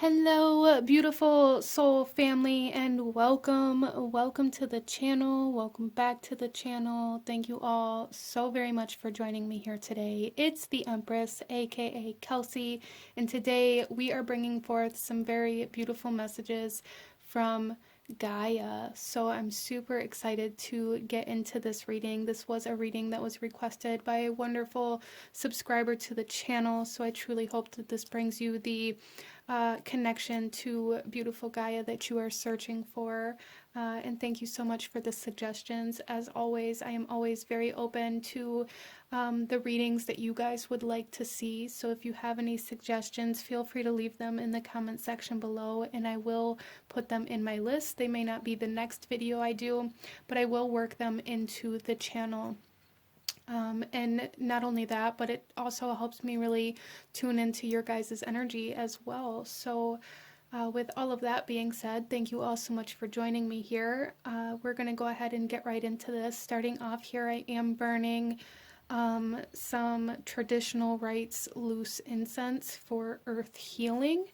Hello, beautiful soul family, and welcome to the channel. Welcome back to the channel. Thank you all so very much for joining me here today. It's the Empress, aka Kelsey, and today we are bringing forth some very beautiful messages from Gaia. So I'm super excited to get into this reading. This was a reading that was requested by a wonderful subscriber to the channel, so I truly hope that this brings you the connection to beautiful Gaia that you are searching for. And thank you so much for the suggestions. As always, I am always very open to the readings that you guys would like to see. So if you have any suggestions, feel free to leave them in the comment section below, and I will put them in my list. They may not be the next video I do, but I will work them into the channel. And not only that, but it also helps me really tune into your guys' energy as well. So with all of that being said, thank you all so much for joining me here. We're going to go ahead and get right into this. Starting off here, I am burning some traditional rites loose incense for earth healing.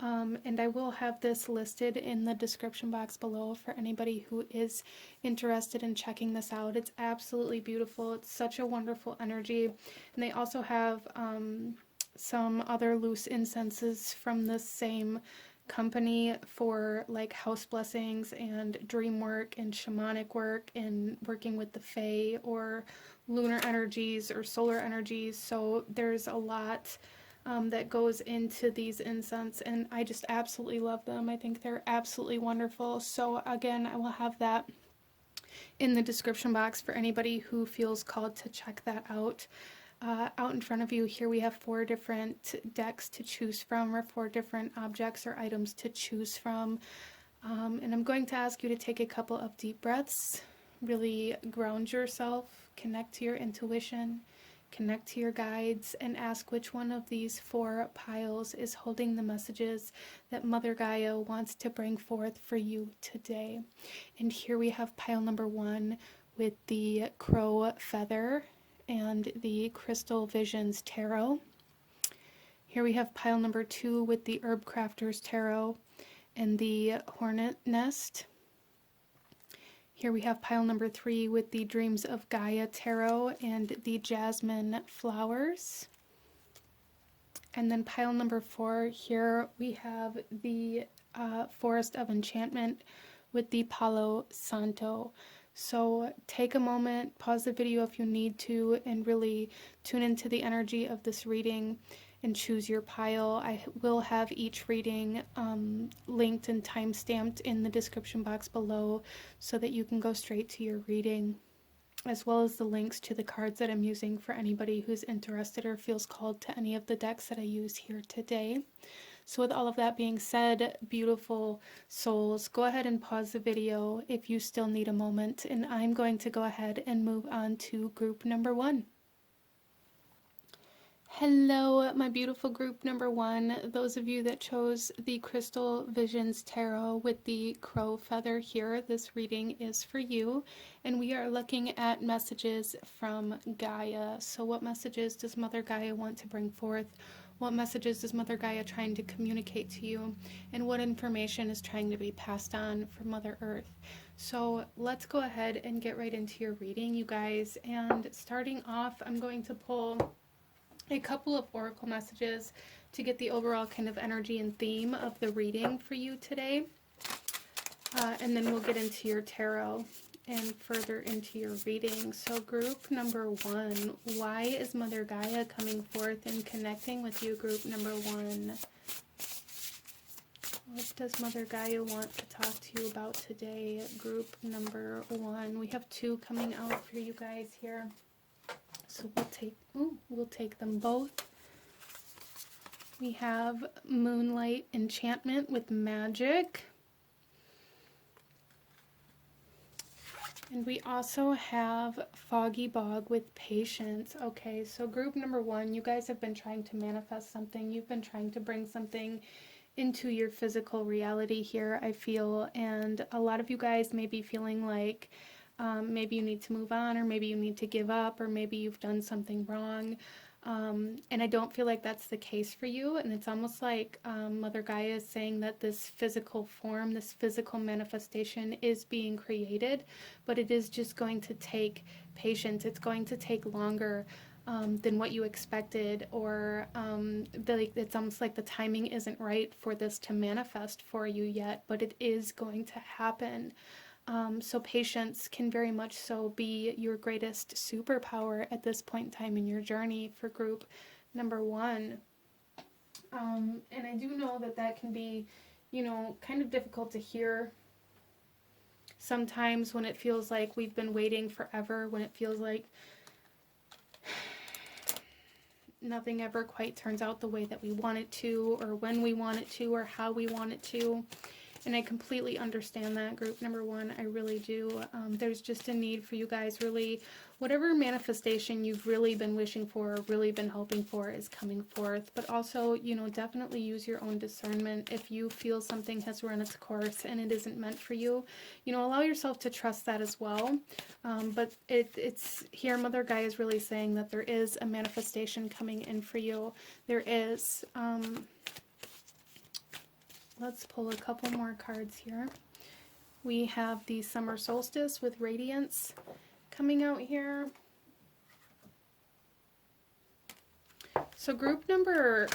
And I will have this listed in the description box below for anybody who is interested in checking this out. It's absolutely beautiful. It's such a wonderful energy. And they also have some other loose incenses from the same company for like house blessings and dream work and shamanic work and working with the fae or lunar energies or solar energies. So there's a lot that goes into these incense, and I just absolutely love them. I think they're absolutely wonderful. So again, I will have that in the description box for anybody who feels called to check that out. Out in front of you here we have 4 different decks to choose from, or 4 different objects or items to choose from. And I'm going to ask you to take a couple of deep breaths, really ground yourself, connect to your intuition, connect to your guides, and ask which one of these 4 piles is holding the messages that Mother Gaia wants to bring forth for you today. And here we have pile number 1 with the crow feather and the Crystal Visions Tarot. Here we have pile number 2 with the Herb Crafters Tarot and the Hornet Nest. Here we have pile number 3 with the Dreams of Gaia Tarot and the Jasmine Flowers. And then pile number 4, here we have the Forest of Enchantment with the Palo Santo. So take a moment, pause the video if you need to, and really tune into the energy of this reading and choose your pile. I will have each reading linked and time-stamped in the description box below so that you can go straight to your reading, as well as the links to the cards that I'm using for anybody who's interested or feels called to any of the decks that I use here today. So with all of that being said, beautiful souls, go ahead and pause the video if you still need a moment, and I'm going to go ahead and move on to group number 1. Hello, my beautiful group number 1. Those of you that chose the Crystal Visions Tarot with the crow feather here, this reading is for you. And we are looking at messages from Gaia. So what messages does Mother Gaia want to bring forth? What messages is Mother Gaia trying to communicate to you? And what information is trying to be passed on from Mother Earth? So let's go ahead and get right into your reading, you guys. And starting off, I'm going to pull a couple of oracle messages to get the overall kind of energy and theme of the reading for you today. And then we'll get into your tarot and further into your reading. So group number 1, why is Mother Gaia coming forth and connecting with you, group number 1? What does Mother Gaia want to talk to you about today, group number 1? We have 2 coming out for you guys here. So we'll take them both. We have Moonlight Enchantment with Magic. And we also have Foggy Bog with Patience. Okay, so group number 1, you guys have been trying to manifest something. You've been trying to bring something into your physical reality here, I feel. And a lot of you guys may be feeling like maybe you need to move on, or maybe you need to give up, or maybe you've done something wrong. And I don't feel like that's the case for you. And it's almost like Mother Gaia is saying that this physical form, this physical manifestation is being created, but it is just going to take patience. It's going to take longer than what you expected, or it's almost like the timing isn't right for this to manifest for you yet, but it is going to happen. So patience can very much so be your greatest superpower at this point in time in your journey for group number 1. And I do know that that can be, you know, kind of difficult to hear sometimes when it feels like we've been waiting forever, when it feels like nothing ever quite turns out the way that we want it to, or when we want it to, or how we want it to. And I completely understand that, group number 1. I really do. There's just a need for you guys, really, whatever manifestation you've really been wishing for, really been hoping for, is coming forth. But also, you know, definitely use your own discernment. If you feel something has run its course and it isn't meant for you, you know, allow yourself to trust that as well. But it's here, Mother Gaia is really saying that there is a manifestation coming in for you. There is. Let's pull a couple more cards here. We have the summer solstice with radiance coming out here. So group number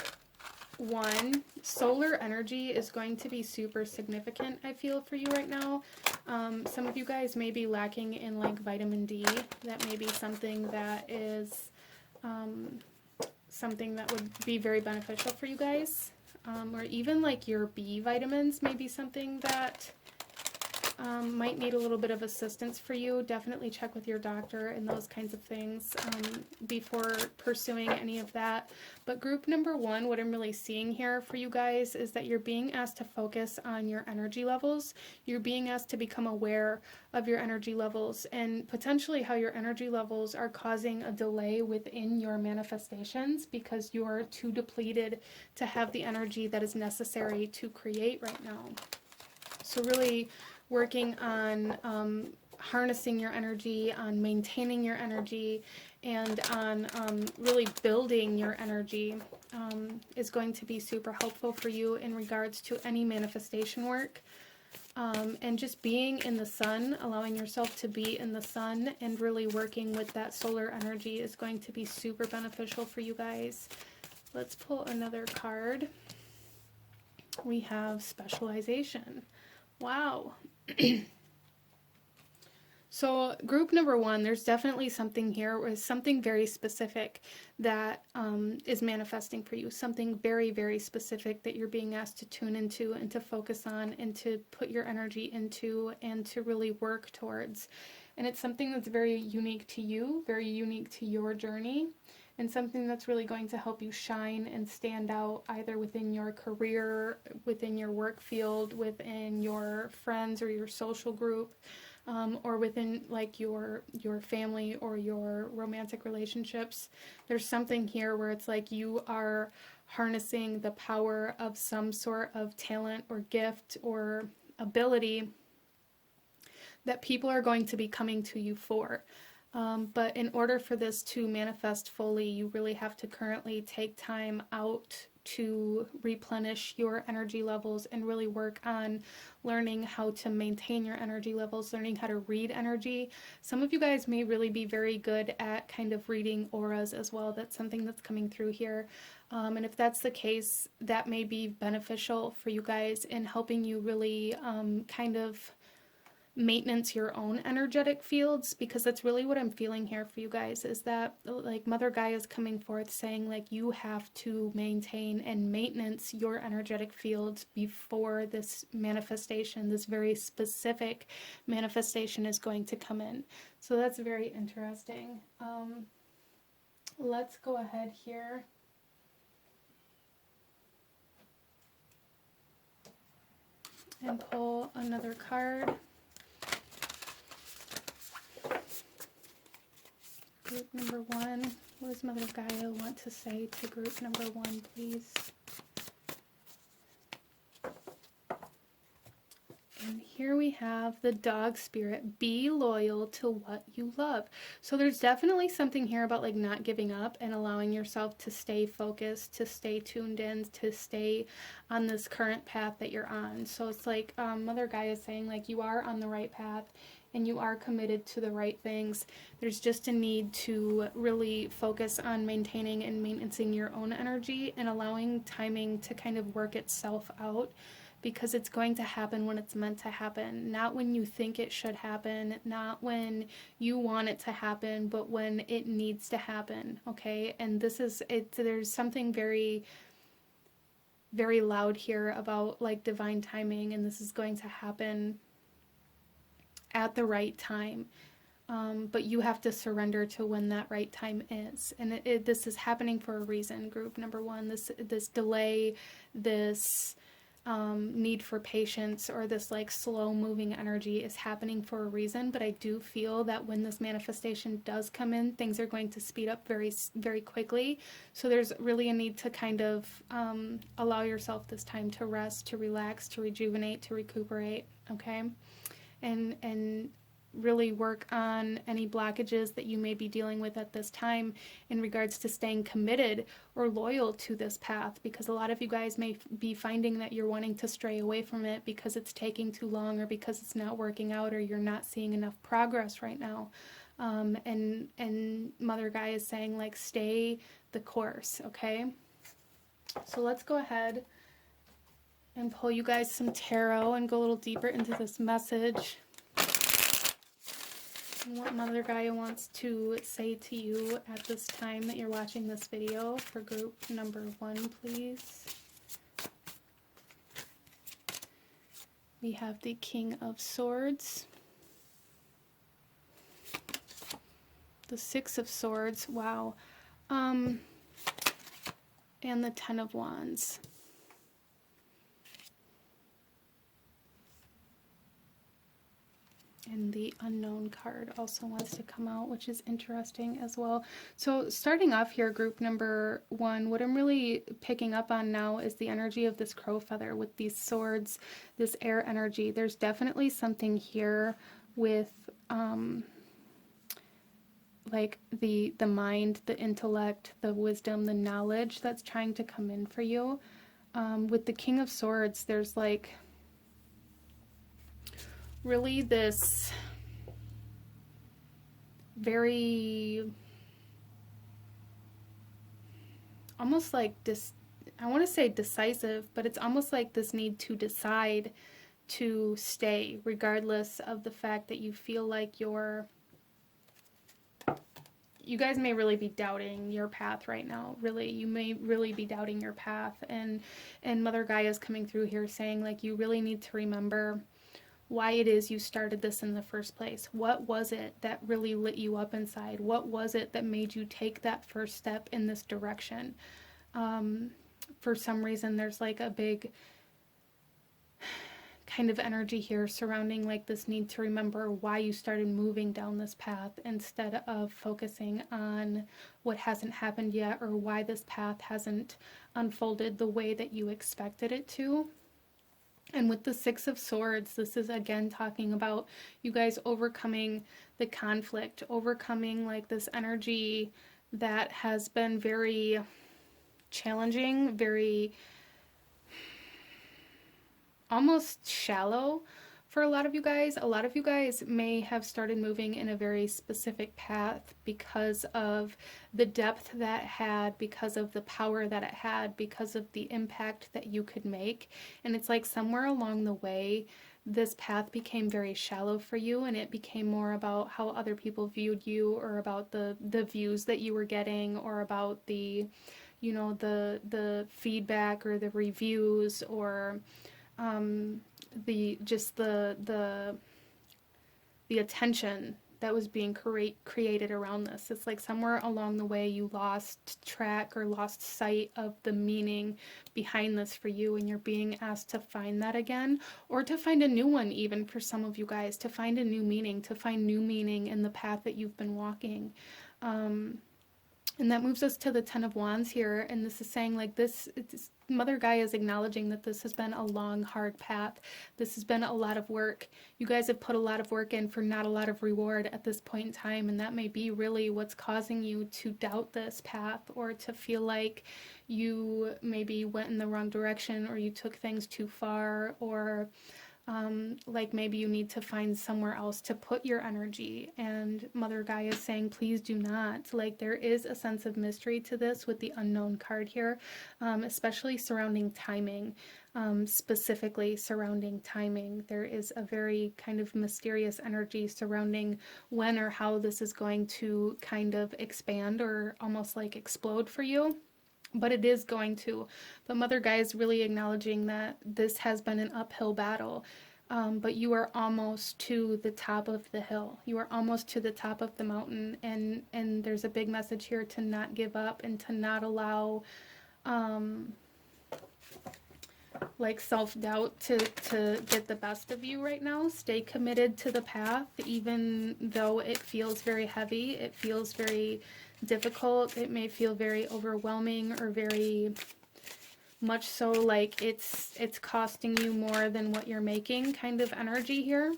1, solar energy is going to be super significant, I feel, for you right now. Some of you guys may be lacking in like vitamin D. That may be something that is something that would be very beneficial for you guys. Or even like your B vitamins may be something that might need a little bit of assistance for you. Definitely check with your doctor and those kinds of things before pursuing any of that. But group number 1, what I'm really seeing here for you guys is that you're being asked to focus on your energy levels. You're being asked to become aware of your energy levels and potentially how your energy levels are causing a delay within your manifestations because you're too depleted to have the energy that is necessary to create right now. So really working on harnessing your energy, on maintaining your energy, and on really building your energy is going to be super helpful for you in regards to any manifestation work. And just being in the sun, allowing yourself to be in the sun and really working with that solar energy is going to be super beneficial for you guys. Let's pull another card. We have specialization. Wow. So group number 1, there's definitely something here with something very specific that is manifesting for you. Something very, very specific that you're being asked to tune into and to focus on and to put your energy into and to really work towards. And it's something that's very unique to you, very unique to your journey, and something that's really going to help you shine and stand out either within your career, within your work field, within your friends or your social group, or within like your family or your romantic relationships. There's something here where it's like you are harnessing the power of some sort of talent or gift or ability that people are going to be coming to you for. But in order for this to manifest fully, you really have to currently take time out to replenish your energy levels and really work on learning how to maintain your energy levels, learning how to read energy. Some of you guys may really be very good at kind of reading auras as well. That's something that's coming through here. And if that's the case, that may be beneficial for you guys in helping you really kind of maintenance your own energetic fields, because that's really what I'm feeling here for you guys, is that like Mother Gaia is coming forth saying like you have to maintain and maintenance your energetic fields before this manifestation, this very specific manifestation, is going to come in. So that's very interesting. Let's go ahead here and pull another card. Group number 1, what does Mother Gaia want to say to group number 1, please? And here here we have the dog spirit. Be loyal to what you love. So there's definitely something here about like not giving up and allowing yourself to stay focused, to stay tuned in, to stay on this current path that you're on. So it's like Mother Gaia is saying like you are on the right path and you are committed to the right things. There's just a need to really focus on maintaining and maintaining your own energy and allowing timing to kind of work itself out, because it's going to happen when it's meant to happen, not when you think it should happen, not when you want it to happen, but when it needs to happen, okay? And this is it. There's something very, very loud here about like divine timing, and this is going to happen at the right time. But you have to surrender to when that right time is. And this is happening for a reason, group number one. This delay, this need for patience, or this like slow moving energy is happening for a reason. But I do feel that when this manifestation does come in, things are going to speed up very, very quickly. So there's really a need to kind of allow yourself this time to rest, to relax, to rejuvenate, to recuperate, okay? And really work on any blockages that you may be dealing with at this time in regards to staying committed or loyal to this path, because a lot of you guys may be finding that you're wanting to stray away from it because it's taking too long, or because it's not working out, or you're not seeing enough progress right now. And Mother Gaia is saying like stay the course, okay? So let's go ahead and pull you guys some tarot and go a little deeper into this message. And what Mother Gaia wants to say to you at this time that you're watching this video for group number one, please. We have the King of Swords, the Six of Swords, wow, and the Ten of Wands. And the Unknown card also wants to come out, which is interesting as well. So starting off here, group number one, what I'm really picking up on now is the energy of this crow feather with these swords, this air energy. There's definitely something here with like the mind, the intellect, the wisdom, the knowledge that's trying to come in for you. With the King of Swords, there's like really this very almost like I want to say decisive, but it's almost like this need to decide to stay regardless of the fact that you feel like you guys may really be doubting your path right now. Really, you may really be doubting your path, and Mother Gaia is coming through here saying like you really need to remember why it is you started this in the first place. What was it that really lit you up inside? What was it that made you take that first step in this direction? For some reason, there's like a big kind of energy here surrounding like this need to remember why you started moving down this path instead of focusing on what hasn't happened yet, or why this path hasn't unfolded the way that you expected it to. And with the Six of Swords, this is again talking about you guys overcoming the conflict, overcoming like this energy that has been very challenging, very almost shallow for a lot of you guys. A lot of you guys may have started moving in a very specific path because of the depth that it had, because of the power that it had, because of the impact that you could make. And it's like somewhere along the way, this path became very shallow for you, and it became more about how other people viewed you, or about the views that you were getting, or about the, you know, the feedback or the reviews, or the attention that was being created around this. It's like somewhere along the way you lost track or lost sight of the meaning behind this for you, and you're being asked to find that again, or to find a new one, even for some of you guys, to find a new meaning, to find new meaning in the path that you've been walking. And that moves us to the Ten of Wands here, and this is saying like this, Mother Gaia is acknowledging that this has been a long, hard path. This has been a lot of work. You guys have put a lot of work in for not a lot of reward at this point in time, and that may be really what's causing you to doubt this path, or to feel like you maybe went in the wrong direction, or you took things too far, or like maybe you need to find somewhere else to put your energy. And Mother Gaia is saying, please do not. Like, there is a sense of mystery to this with the unknown card here, especially surrounding timing, specifically surrounding timing. There is a very kind of mysterious energy surrounding when or how this is going to kind of expand or almost like explode for you. But it is going to. But Mother Gaia is really acknowledging that this has been an uphill battle. But you are almost to the top of the hill. You are almost to the top of the mountain. And there's a big message here to not give up and to not allow like self-doubt to get the best of you right now. Stay committed to the path, even though it feels very heavy. It feels very difficult. It may feel very overwhelming, or very much so like it's costing you more than what you're making kind of energy here.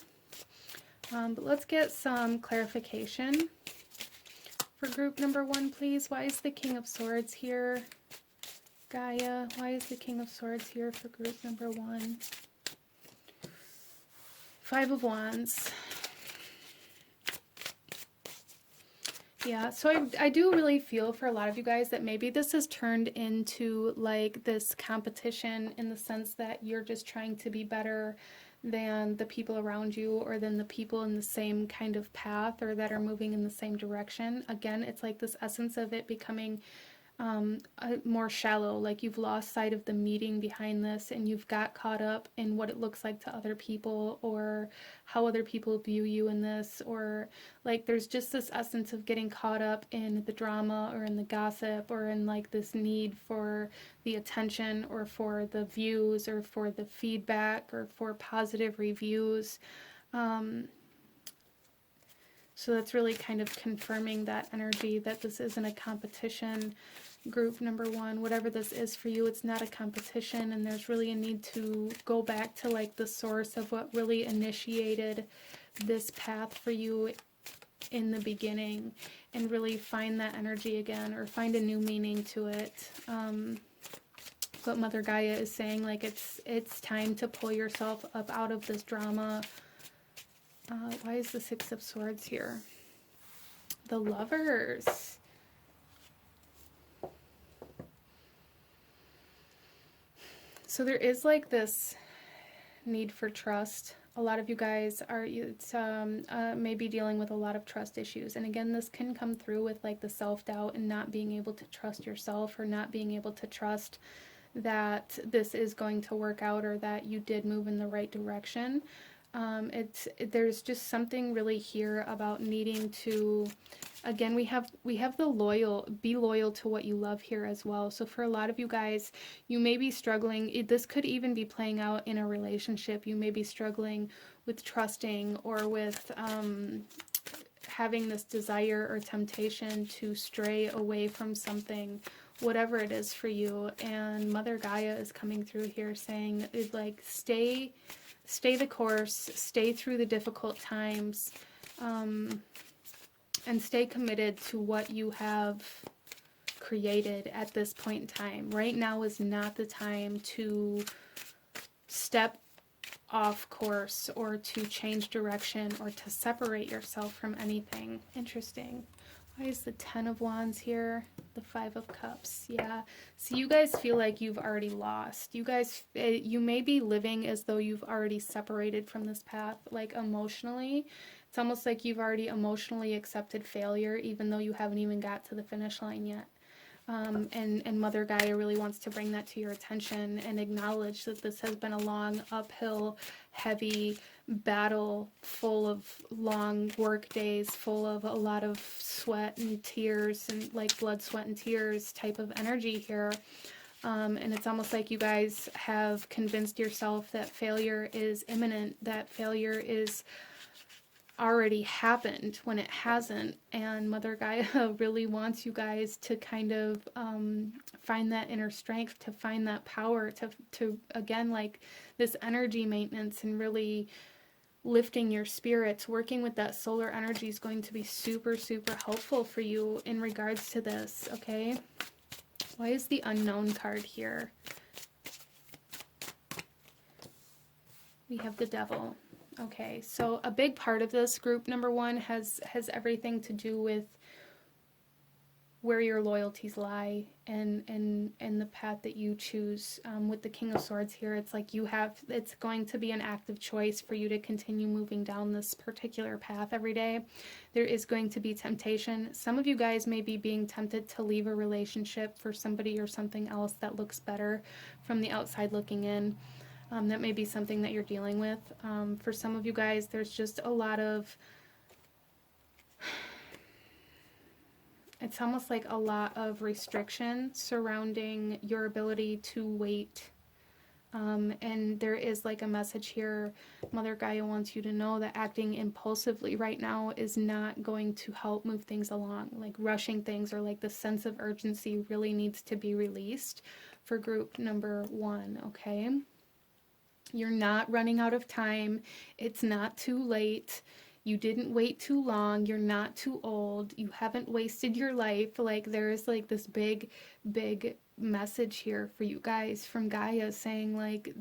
But let's get some clarification for group number 1, please. Why is the King of Swords here? Gaia, why is the King of Swords here for group number 1? 5 of Wands. Yeah, so I do really feel for a lot of you guys that maybe this has turned into like this competition, in the sense that you're just trying to be better than the people around you, or than the people in the same kind of path, or that are moving in the same direction. Again, it's like this essence of it becoming more shallow, like you've lost sight of the meaning behind this, and you've got caught up in what it looks like to other people, or how other people view you in this, or like there's just this essence of getting caught up in the drama, or in the gossip, or in like this need for the attention, or for the views, or for the feedback, or for positive reviews. So that's really kind of confirming that energy, that this isn't a competition. Group number 1, whatever this is for you, it's not a competition, and there's really a need to go back to like the source of what really initiated this path for you in the beginning, and really find that energy again, or find a new meaning to it. But Mother Gaia is saying like it's time to pull yourself up out of this drama. Why is the 6 of Swords here? The Lovers. So there is like this need for trust. A lot of you guys are maybe dealing with a lot of trust issues. And again, this can come through with like the self-doubt, and not being able to trust yourself, or not being able to trust that this is going to work out, or that you did move in the right direction. There's just something really here about needing to, again, we have the be loyal to what you love here as well. So for a lot of you guys, you may be struggling. This could even be playing out in a relationship. You may be struggling with trusting, or with having this desire or temptation to stray away from something, whatever it is for you. And Mother Gaia is coming through here saying, like, stay the course, stay through the difficult times, and stay committed to what you have created at this point in time. Right now is not the time to step off course, or to change direction, or to separate yourself from anything. Interesting. Why is the 10 of Wands here? The 5 of Cups. Yeah. So you guys feel like you've already lost. You may be living as though you've already separated from this path, like emotionally. It's almost like you've already emotionally accepted failure, even though you haven't even got to the finish line yet. And Mother Gaia really wants to bring that to your attention, and acknowledge that this has been a long, uphill, heavy battle, full of long work days, full of a lot of sweat and tears, and like blood, sweat, and tears type of energy here. And it's almost like you guys have convinced yourself that failure is imminent, that failure is already happened when it hasn't. And Mother Gaia really wants you guys to kind of find that inner strength, to find that power, to again, like this energy maintenance and really lifting your spirits. Working with that solar energy is going to be super, super helpful for you in regards to this, okay? Why is the unknown card here? We have the devil. Okay, so a big part of this group number one has everything to do with where your loyalties lie and the path that you choose. With the King of Swords here, it's like it's going to be an active choice for you to continue moving down this particular path every day. There is going to be temptation. Some of you guys may be being tempted to leave a relationship for somebody or something else that looks better from the outside looking in. That may be something that you're dealing with. For some of you guys, there's just a lot of, it's almost like a lot of restriction surrounding your ability to wait. And there is like a message here. Mother Gaia wants you to know that acting impulsively right now is not going to help move things along. Like rushing things, or like the sense of urgency really needs to be released for group number one, okay? You're not running out of time. It's not too late. You didn't wait too long. You're not too old. You haven't wasted your life. Like there is like this big, big message here for you guys from Gaia saying like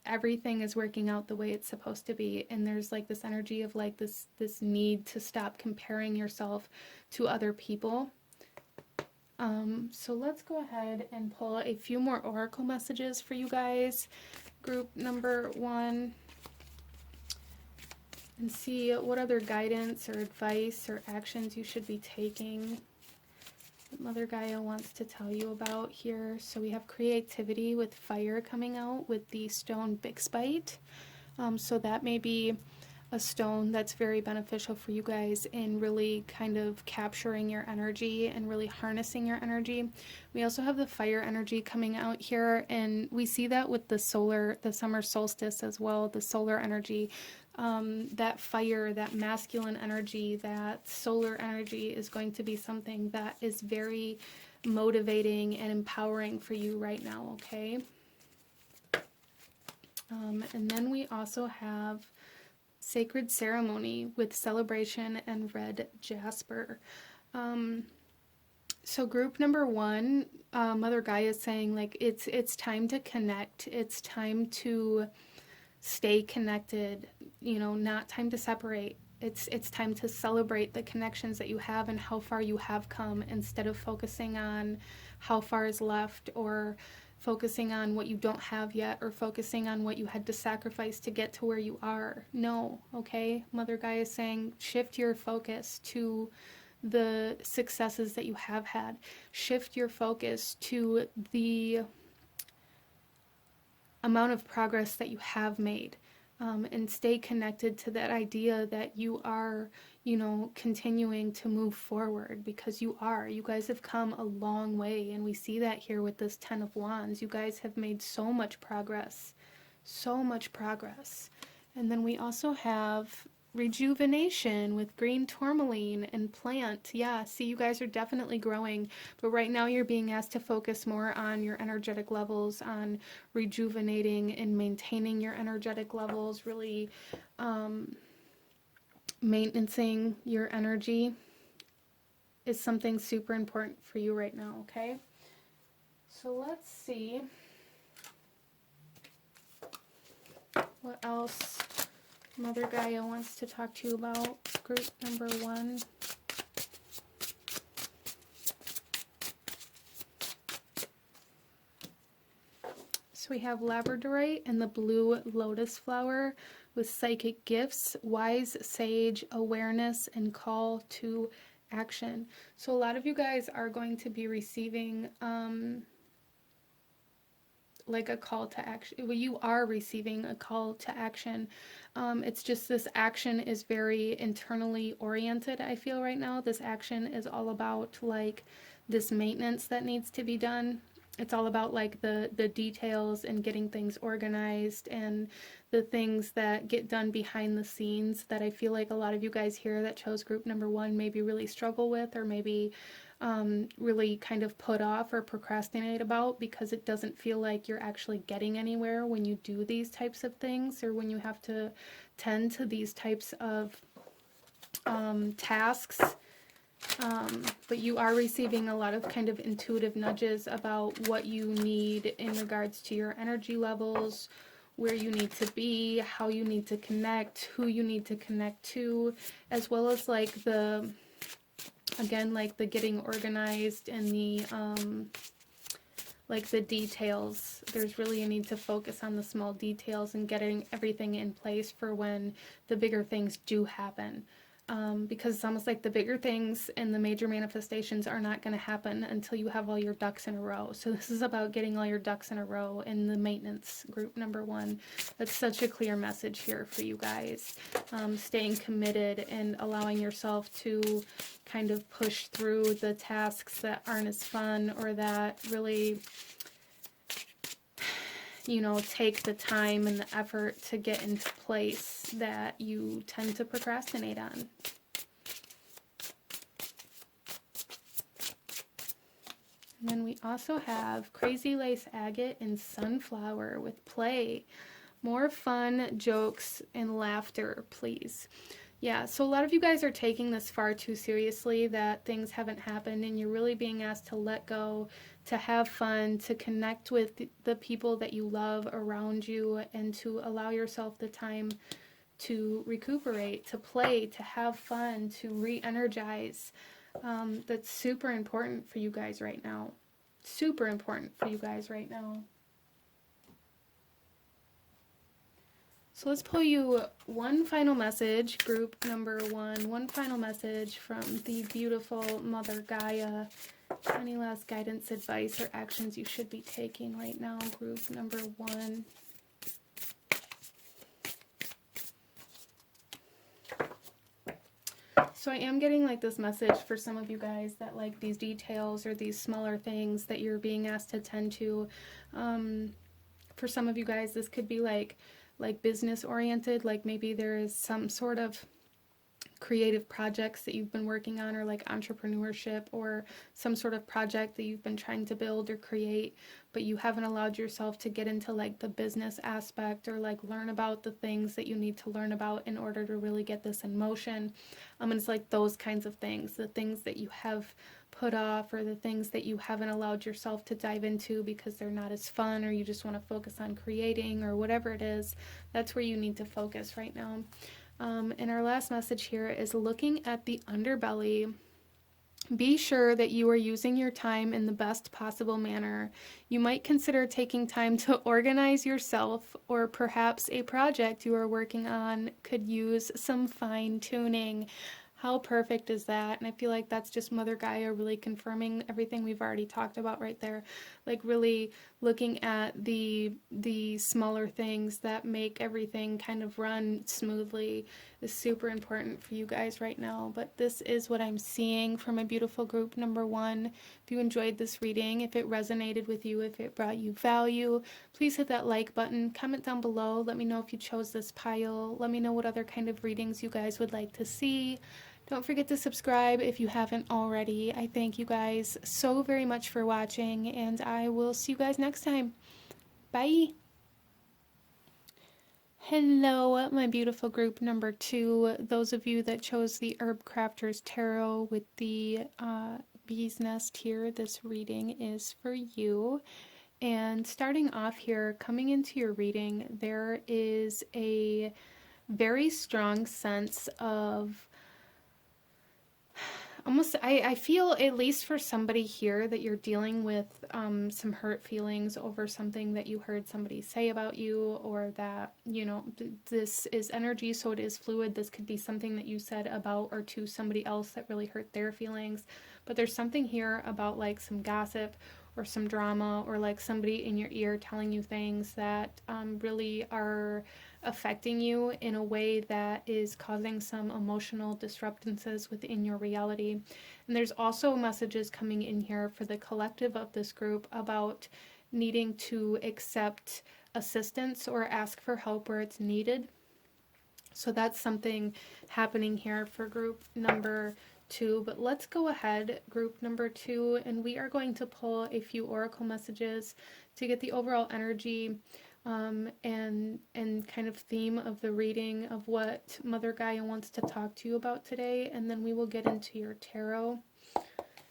everything is working out the way it's supposed to be. And there's like this energy of like this need to stop comparing yourself to other people. So let's go ahead and pull a few more oracle messages for you guys. Group number one, and see what other guidance or advice or actions you should be taking that Mother Gaia wants to tell you about here. So we have creativity with fire coming out with the stone Bixbyte. So that may be a stone that's very beneficial for you guys in really kind of capturing your energy and really harnessing your energy. We also have the fire energy coming out here, and we see that with the summer solstice as well, the solar energy. That fire, that masculine energy, that solar energy is going to be something that is very motivating and empowering for you right now, okay? And then we also have sacred ceremony with celebration and red jasper. So group number one, Mother Gaia is saying like it's time to connect. It's time to stay connected, you know, not time to separate. It's time to celebrate the connections that you have and how far you have come, instead of focusing on how far is left, or focusing on what you don't have yet, or focusing on what you had to sacrifice to get to where you are. No, okay? Mother Gaia is saying shift your focus to the successes that you have had. Shift your focus to the amount of progress that you have made, and stay connected to that idea that you are, you know, continuing to move forward, because you are. You guys have come a long way, and we see that here with this 10 of Wands. You guys have made so much progress, so much progress. And then we also have rejuvenation with green tourmaline and plant. Yeah, see, you guys are definitely growing, but right now you're being asked to focus more on your energetic levels, on rejuvenating and maintaining your energetic levels, really maintaining your energy is something super important for you right now, okay? So let's see what else Mother Gaia wants to talk to you about. Group number one. So we have labradorite and the blue lotus flower with psychic gifts, wise sage, awareness, and call to action. So a lot of you guys are going to be receiving like a call to action. Well, you are receiving a call to action. It's just this action is very internally oriented, I feel right now. This action is all about like this maintenance that needs to be done. it's all about like the details and getting things organized and the things that get done behind the scenes that I feel like a lot of you guys here that chose group number 1 maybe really struggle with, or maybe really kind of put off or procrastinate about, because it doesn't feel like you're actually getting anywhere when you do these types of things, or when you have to tend to these types of tasks. But you are receiving a lot of kind of intuitive nudges about what you need in regards to your energy levels, where you need to be, how you need to connect, who you need to connect to, as well as like the, again, like the getting organized and the like the details. There's really a need to focus on the small details and getting everything in place for when the bigger things do happen. Because it's almost like the bigger things and the major manifestations are not going to happen until you have all your ducks in a row. So this is about getting all your ducks in a row in the maintenance group number 1. That's such a clear message here for you guys. Staying committed and allowing yourself to kind of push through the tasks that aren't as fun, or that really, you know, take the time and the effort to get into place that you tend to procrastinate on. And then we also have Crazy Lace Agate and Sunflower with play. More fun, jokes, and laughter, please. Yeah, so a lot of you guys are taking this far too seriously, that things haven't happened, and you're really being asked to let go, to have fun, to connect with the people that you love around you, and to allow yourself the time to recuperate, to play, to have fun, to re-energize. That's super important for you guys right now. Super important for you guys right now. So let's pull you one final message, group number 1, one final message from the beautiful Mother Gaia. Any last guidance, advice, or actions you should be taking right now, group number 1. So I am getting like this message for some of you guys that like these details or these smaller things that you're being asked to tend to. For some of you guys, this could be like business oriented, like maybe there is some sort of creative projects that you've been working on, or like entrepreneurship, or some sort of project that you've been trying to build or create, but you haven't allowed yourself to get into like the business aspect, or like learn about the things that you need to learn about in order to really get this in motion. And it's like those kinds of things, the things that you have put off, or the things that you haven't allowed yourself to dive into because they're not as fun, or you just want to focus on creating, or whatever it is. That's where you need to focus right now. And our last message here is looking at the underbelly. Be sure that you are using your time in the best possible manner. You might consider taking time to organize yourself, or perhaps a project you are working on could use some fine-tuning. How perfect is that? And I feel like that's just Mother Gaia really confirming everything we've already talked about right there. Like really looking at the smaller things that make everything kind of run smoothly is super important for you guys right now. But this is what I'm seeing from a beautiful group number 1. If you enjoyed this reading, if it resonated with you, if it brought you value, please hit that like button, comment down below, let me know if you chose this pile, let me know what other kind of readings you guys would like to see. Don't forget to subscribe if you haven't already. I thank you guys so very much for watching, and I will see you guys next time. Bye! Hello, my beautiful group number 2. Those of you that chose the Herb Crafters Tarot with the bee's nest here, this reading is for you. And starting off here, coming into your reading, there is a very strong sense of almost, I feel, at least for somebody here, that you're dealing with some hurt feelings over something that you heard somebody say about you, or that, you know, this is energy, so it is fluid. This could be something that you said about or to somebody else that really hurt their feelings. But there's something here about like some gossip, or some drama, or like somebody in your ear telling you things that really are affecting you in a way that is causing some emotional disruptances within your reality. And there's also messages coming in here for the collective of this group about needing to accept assistance or ask for help where it's needed. So that's something happening here for group number 2. But let's go ahead, group number 2, and we are going to pull a few oracle messages to get the overall energy and kind of theme of the reading of what Mother Gaia wants to talk to you about today, and then we will get into your tarot.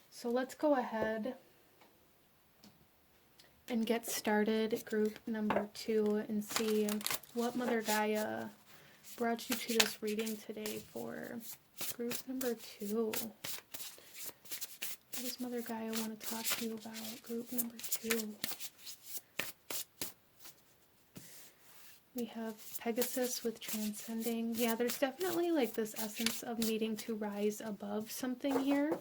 So let's go ahead and get started, group number 2, and see what Mother Gaia brought you to this reading today for group number 2. What does Mother Gaia want to talk to you about, group number 2? We have Pegasus with transcending. Yeah, there's definitely like this essence of needing to rise above something here.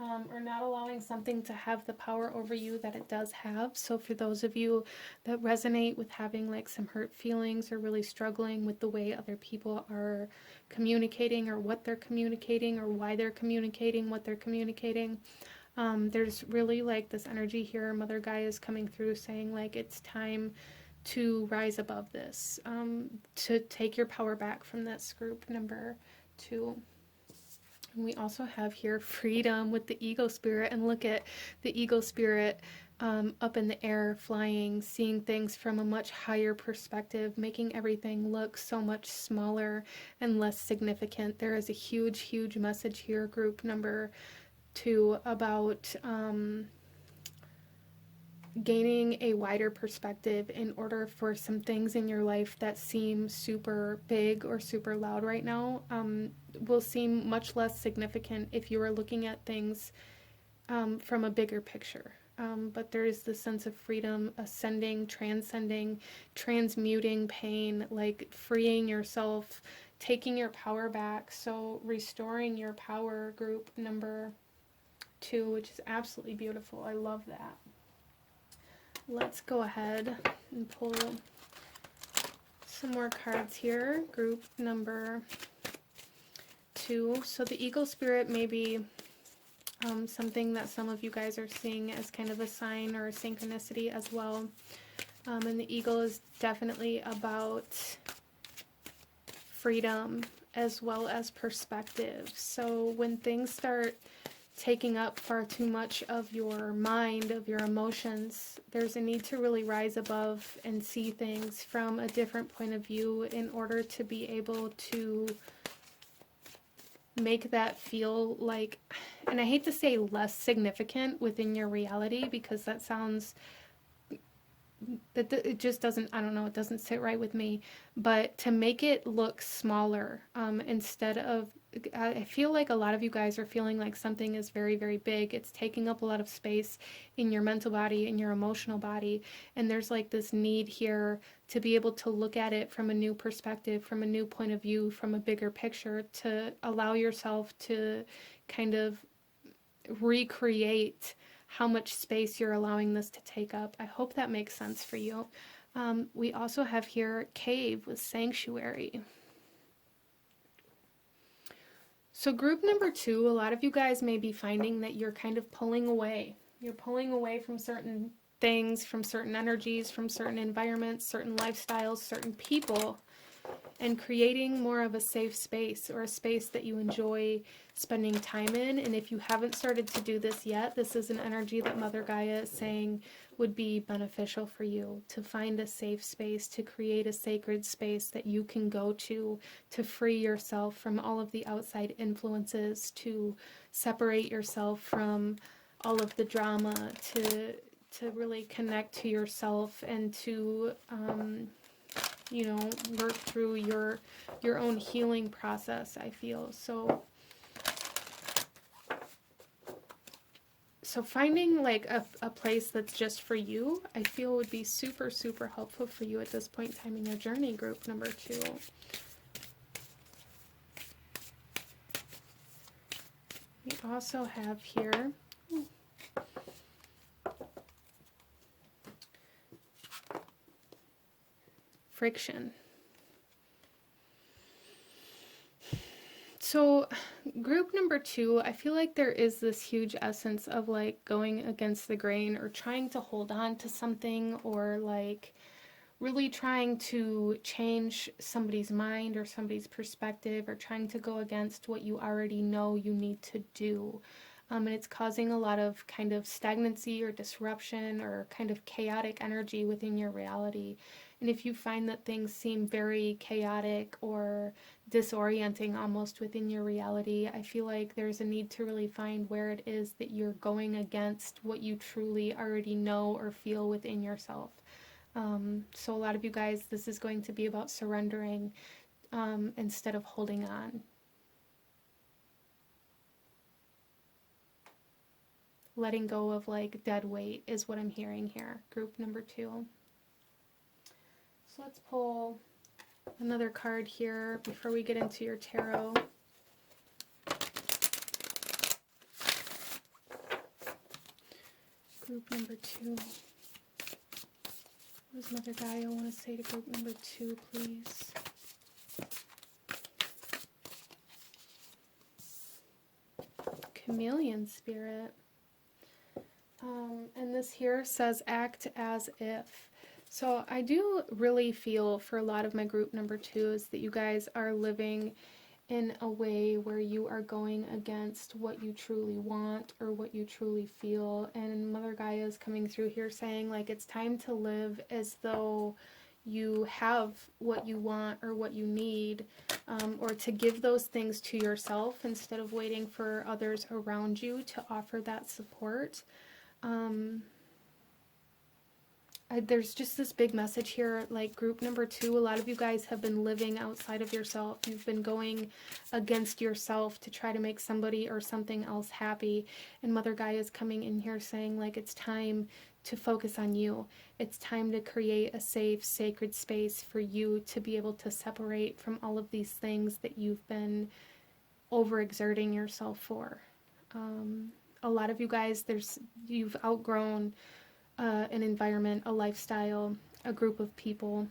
Or not allowing something to have the power over you that it does have. So for those of you that resonate with having like some hurt feelings or really struggling with the way other people are communicating or what they're communicating or why they're communicating what they're communicating, there's really like this energy here. Mother Gaia is coming through saying like it's time to rise above this, to take your power back from this, group number 2. And we also have here freedom with the ego spirit, and look at the ego spirit up in the air, flying, seeing things from a much higher perspective, making everything look so much smaller and less significant. There is a huge, huge message here, group number 2, about gaining a wider perspective in order for some things in your life that seem super big or super loud right now will seem much less significant if you are looking at things from a bigger picture. But there is this sense of freedom, ascending, transcending, transmuting pain, like freeing yourself, taking your power back. So restoring your power, group number 2, which is absolutely beautiful. I love that. Let's go ahead and pull some more cards here, group number 2. So the ego spirit may be something that some of you guys are seeing as kind of a sign or a synchronicity as well. And the eagle is definitely about freedom as well as perspective. So when things start taking up far too much of your mind, of your emotions, there's a need to really rise above and see things from a different point of view in order to be able to make that feel like, and I hate to say less significant within your reality, because that sounds, that it just doesn't, I don't know, it doesn't sit right with me, but to make it look smaller, instead of, I feel like a lot of you guys are feeling like something is very, very big. It's taking up a lot of space in your mental body, in your emotional body, and there's like this need here to be able to look at it from a new perspective, from a new point of view, from a bigger picture, to allow yourself to kind of recreate how much space you're allowing this to take up. I hope that makes sense for you. We also have here cave with sanctuary. So group number 2, a lot of you guys may be finding that you're kind of pulling away. You're pulling away from certain things, from certain energies, from certain environments, certain lifestyles, certain people, and creating more of a safe space, or a space that you enjoy spending time in. And if you haven't started to do this yet, this is an energy that Mother Gaia is saying would be beneficial for you, to find a safe space, to create a sacred space that you can go to free yourself from all of the outside influences, to separate yourself from all of the drama, to really connect to yourself, and to you know, work through your own healing process, I feel. So finding like a place that's just for you, I feel would be super, super helpful for you at this point in time in your journey, group number 2. We also have here friction. So group number 2, I feel like there is this huge essence of like going against the grain or trying to hold on to something, or like really trying to change somebody's mind or somebody's perspective, or trying to go against what you already know you need to do. And it's causing a lot of kind of stagnancy or disruption or kind of chaotic energy within your reality. And if you find that things seem very chaotic or disorienting almost within your reality, I feel like there's a need to really find where it is that you're going against what you truly already know or feel within yourself. So a lot of you guys, this is going to be about surrendering instead of holding on. Letting go of like dead weight is what I'm hearing here. Group number 2. So let's pull another card here before we get into your tarot. Group number 2. What does Mother Gaia want to say to group number 2, please? Chameleon spirit. And this here says act as if. So I do really feel for a lot of my group number 2s that you guys are living in a way where you are going against what you truly want or what you truly feel. And Mother Gaia is coming through here saying like it's time to live as though you have what you want or what you need, or to give those things to yourself instead of waiting for others around you to offer that support. There's just this big message here, like group number 2, a lot of you guys have been living outside of yourself. You've been going against yourself to try to make somebody or something else happy. And Mother Gaia is coming in here saying like it's time to focus on you. It's time to create a safe, sacred space for you to be able to separate from all of these things that you've been overexerting yourself for. A lot of you guys, you've outgrown an environment, a lifestyle, a group of people,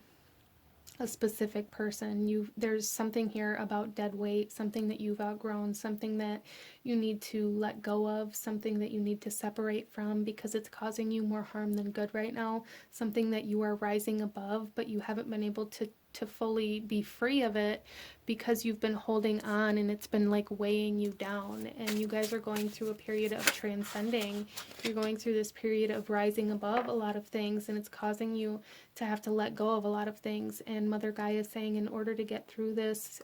a specific person. There's something here about dead weight, something that you've outgrown, something that you need to let go of, something that you need to separate from because it's causing you more harm than good right now, something that you are rising above, but you haven't been able to fully be free of it because you've been holding on and it's been like weighing you down. And you guys are going through a period of transcending. You're going through this period of rising above a lot of things, and it's causing you to have to let go of a lot of things. And Mother Gaia is saying in order to get through this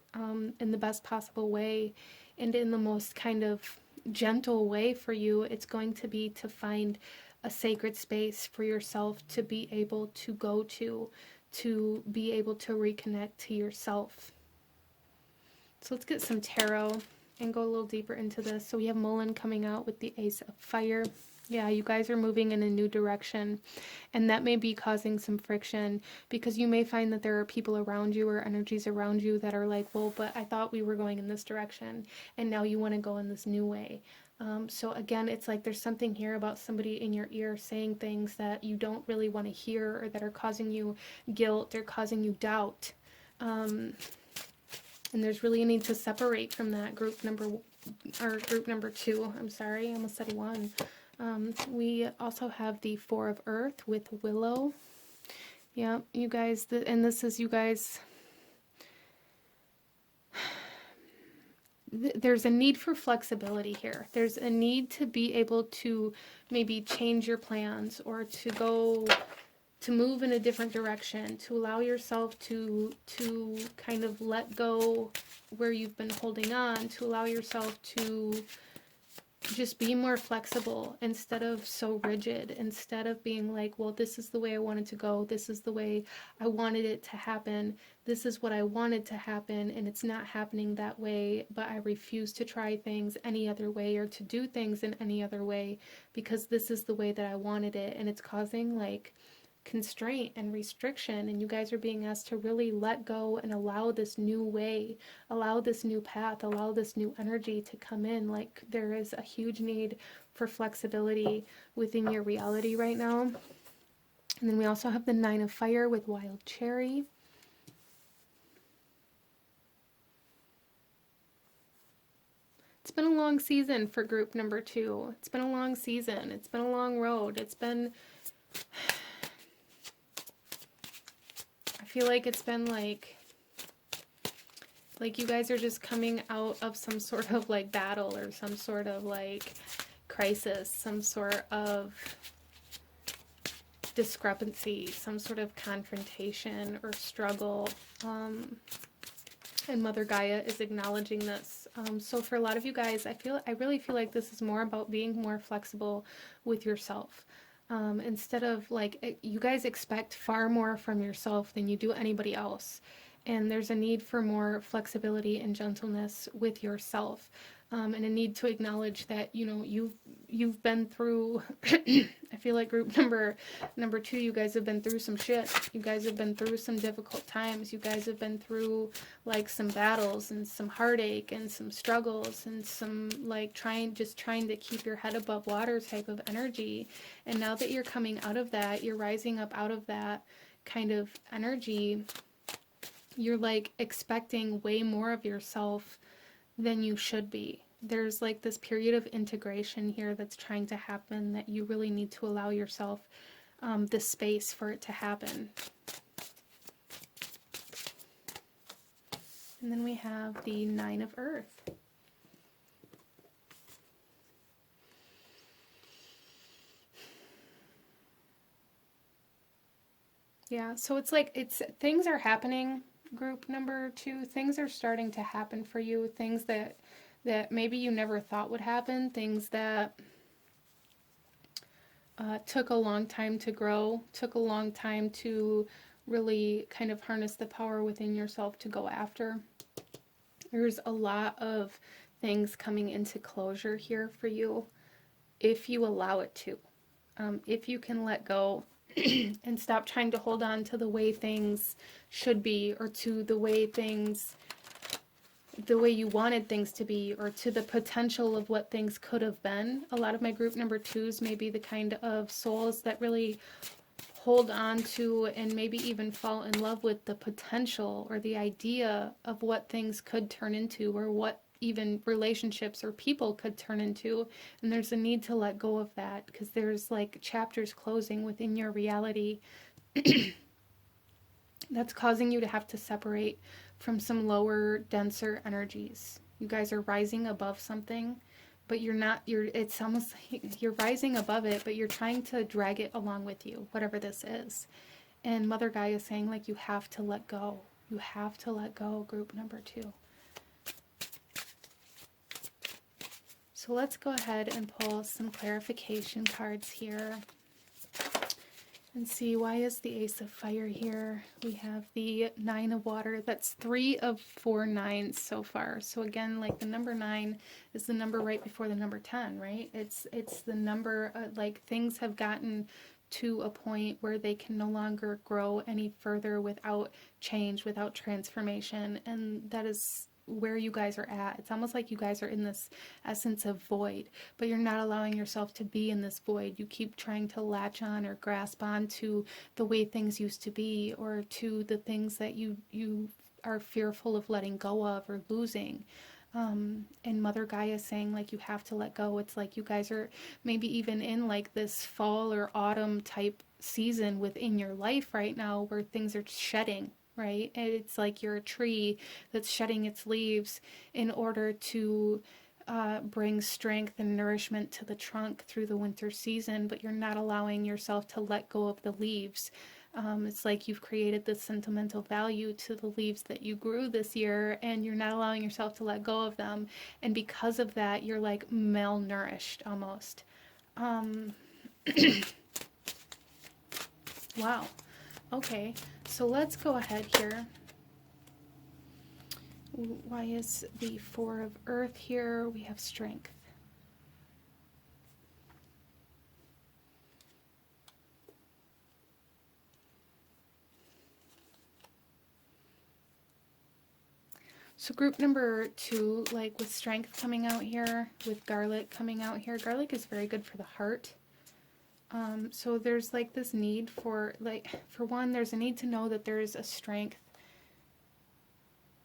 in the best possible way and in the most kind of gentle way for you, it's going to be to find a sacred space for yourself to be able to go to be able to reconnect to yourself. So let's get some tarot and go a little deeper into this. So we have Mullen coming out with the Ace of Fire. Yeah, you guys are moving in a new direction, and that may be causing some friction because you may find that there are people around you or energies around you that are like, well, but I thought we were going in this direction and now you want to go in this new way. So again, it's like there's something here about somebody in your ear saying things that you don't really want to hear or that are causing you guilt or causing you doubt. And there's really a need to separate from that group number 2. I'm sorry, I almost said 1. We also have the Four of Earth with Willow. Yeah, you guys, and this is you guys. There's a need for flexibility here. There's a need to be able to maybe change your plans or to move in a different direction, to allow yourself to kind of let go where you've been holding on, to allow yourself to just be more flexible instead of so rigid, instead of being like, well, this is the way I wanted to go, this is the way I wanted it to happen, this is what I wanted to happen, and it's not happening that way, but I refuse to try things any other way or to do things in any other way because this is the way that I wanted it, and it's causing like constraint and restriction. And you guys are being asked to really let go and allow this new way, allow this new path, allow this new energy to come in. Like there is a huge need for flexibility within your reality right now. And then we also have the Nine of Fire with Wild Cherry. It's been a long season for group number 2. It's been a long season. It's been a long road. It's been... I feel like it's been like you guys are just coming out of some sort of like battle or some sort of like crisis, some sort of discrepancy, some sort of confrontation or struggle. And Mother Gaia is acknowledging this. So for a lot of you guys, I really feel like this is more about being more flexible with yourself. Instead of like, you guys expect far more from yourself than you do anybody else. And there's a need for more flexibility and gentleness with yourself. And a need to acknowledge that, you know, you've been through, I feel like group number 2, you guys have been through some shit. You guys have been through some difficult times. You guys have been through like some battles and some heartache and some struggles and some like trying to keep your head above water type of energy. And now that you're coming out of that, you're rising up out of that kind of energy, you're like expecting way more of yourself than you should be. There's like this period of integration here that's trying to happen that you really need to allow yourself the space for it to happen. And then we have the 9 of Earth. Yeah, so it's like things are happening, group number 2. Things are starting to happen for you, things that maybe you never thought would happen, things that took a long time to grow, took a long time to really kind of harness the power within yourself to go after. There's a lot of things coming into closure here for you if you allow it to. If you can let go and stop trying to hold on to the way things should be, or to the way you wanted things to be, or to the potential of what things could have been. A lot of my group number 2s may be the kind of souls that really hold on to and maybe even fall in love with the potential or the idea of what things could turn into, or what even relationships or people could turn into. And there's a need to let go of that, because there's like chapters closing within your reality that's causing you to have to separate from some lower, denser energies. You guys are rising above something, but it's almost like you're rising above it, but you're trying to drag it along with you, whatever this is. And Mother Gaia is saying, like, you have to let go. You have to let go, group number 2. So let's go ahead and pull some clarification cards here and see, why is the Ace of Fire here? We have the 9 of Water. That's 3 of 4 9s so far. So again, like the number 9 is the number right before the number 10, right? It's the number, like things have gotten to a point where they can no longer grow any further without change, without transformation. And that is where you guys are at. It's almost like you guys are in this essence of void, but you're not allowing yourself to be in this void. You keep trying to latch on or grasp on to the way things used to be, or to the things that you are fearful of letting go of or losing. And Mother Gaia is saying, like, you have to let go. It's like you guys are maybe even in like this fall or autumn type season within your life right now, where things are shedding, right? And it's like you're a tree that's shedding its leaves in order to bring strength and nourishment to the trunk through the winter season, but you're not allowing yourself to let go of the leaves. It's like you've created this sentimental value to the leaves that you grew this year, and you're not allowing yourself to let go of them. And because of that, you're like malnourished almost. Wow. Okay, so let's go ahead here. Why is the 4 of Earth here? We have strength. So group number 2, like with strength coming out here, with garlic coming out here. Garlic is very good for the heart. So there's like this need for, like, for one, there's a need to know that there's a strength.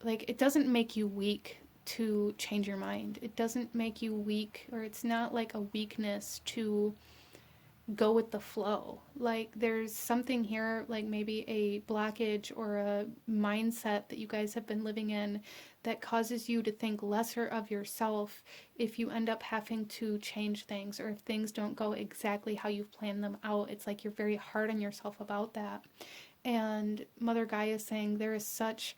Like, it doesn't make you weak to change your mind. It doesn't make you weak, or it's not like a weakness to go with the flow. Like there's something here, like maybe a blockage or a mindset that you guys have been living in that causes you to think lesser of yourself if you end up having to change things, or if things don't go exactly how you've planned them out. It's like you're very hard on yourself about that. And Mother Gaia is saying there is such,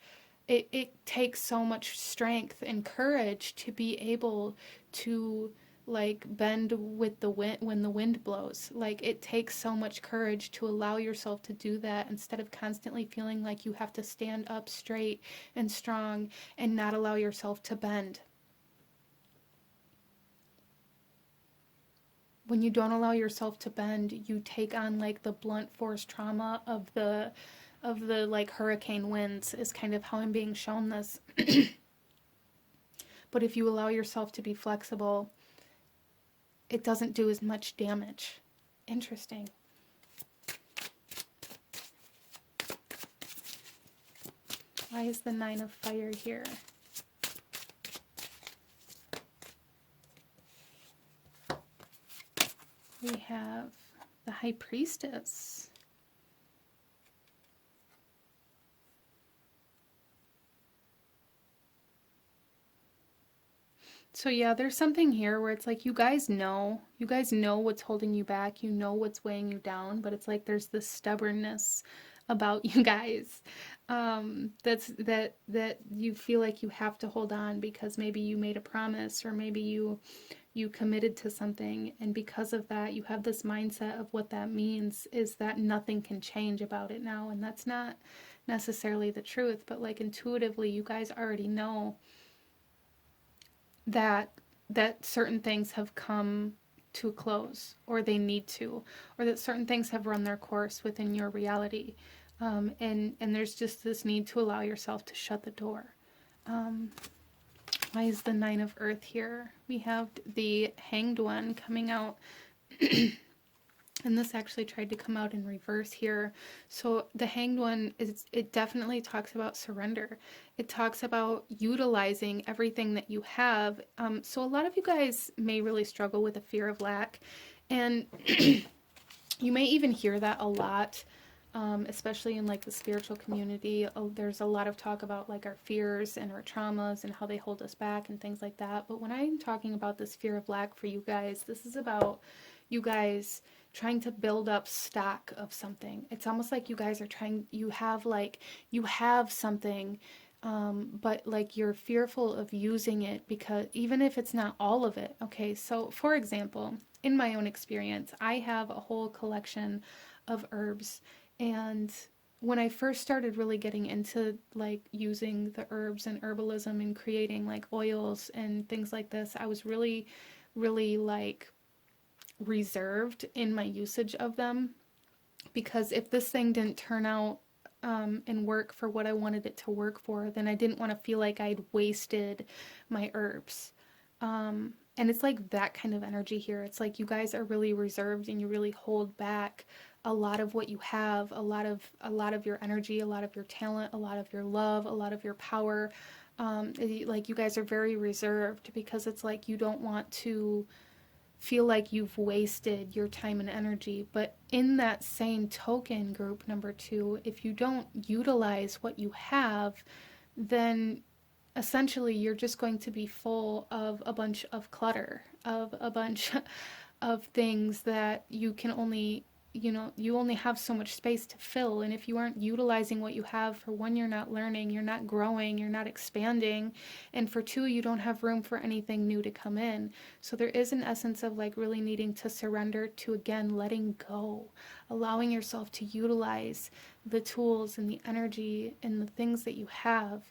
it takes so much strength and courage to be able to like bend with the wind when the wind blows. Like it takes so much courage to allow yourself to do that, instead of constantly feeling like you have to stand up straight and strong and not allow yourself to bend. When you don't allow yourself to bend, you take on like the blunt force trauma of the like hurricane winds, is kind of how I'm being shown this. But if you allow yourself to be flexible, it doesn't do as much damage. Interesting. Why is the 9 of fire here? We have the High Priestess. So yeah, there's something here where it's like you guys know what's holding you back, you know what's weighing you down, but it's like there's this stubbornness about you guys, that you feel like you have to hold on because maybe you made a promise, or maybe you committed to something, and because of that you have this mindset of what that means is that nothing can change about it now. And that's not necessarily the truth, but like intuitively you guys already know that certain things have come to a close, or they need to, or that certain things have run their course within your reality, and there's just this need to allow yourself to shut the door. Why is the 9 of Earth here? We have the Hanged One coming out. And this actually tried to come out in reverse here. So the Hanged One, it definitely talks about surrender. It talks about utilizing everything that you have. So a lot of you guys may really struggle with a fear of lack. And you may even hear that a lot, especially in like the spiritual community. There's a lot of talk about like our fears and our traumas and how they hold us back and things like that. But when I'm talking about this fear of lack for you guys, this is about you guys trying to build up stock of something. It's almost like you guys are you have something, but like you're fearful of using it, because even if it's not all of it. Okay, so for example, in my own experience, I have a whole collection of herbs, and when I first started really getting into like using the herbs and herbalism and creating like oils and things like this, I was really, really like reserved in my usage of them, because if this thing didn't turn out and work for what I wanted it to work for, then I didn't want to feel like I'd wasted my herbs. And it's like that kind of energy here. It's like you guys are really reserved and you really hold back a lot of what you have, a lot of your energy, a lot of your talent, a lot of your love, a lot of your power. Like you guys are very reserved because it's like you don't want to feel like you've wasted your time and energy. But in that same token, group number 2, if you don't utilize what you have, then essentially you're just going to be full of a bunch of clutter, of a bunch of things that you can only, you only have so much space to fill. And if you aren't utilizing what you have, for one, you're not learning, you're not growing, you're not expanding, and for 2, you don't have room for anything new to come in. So there is an essence of like really needing to surrender to, again, letting go, allowing yourself to utilize the tools and the energy and the things that you have,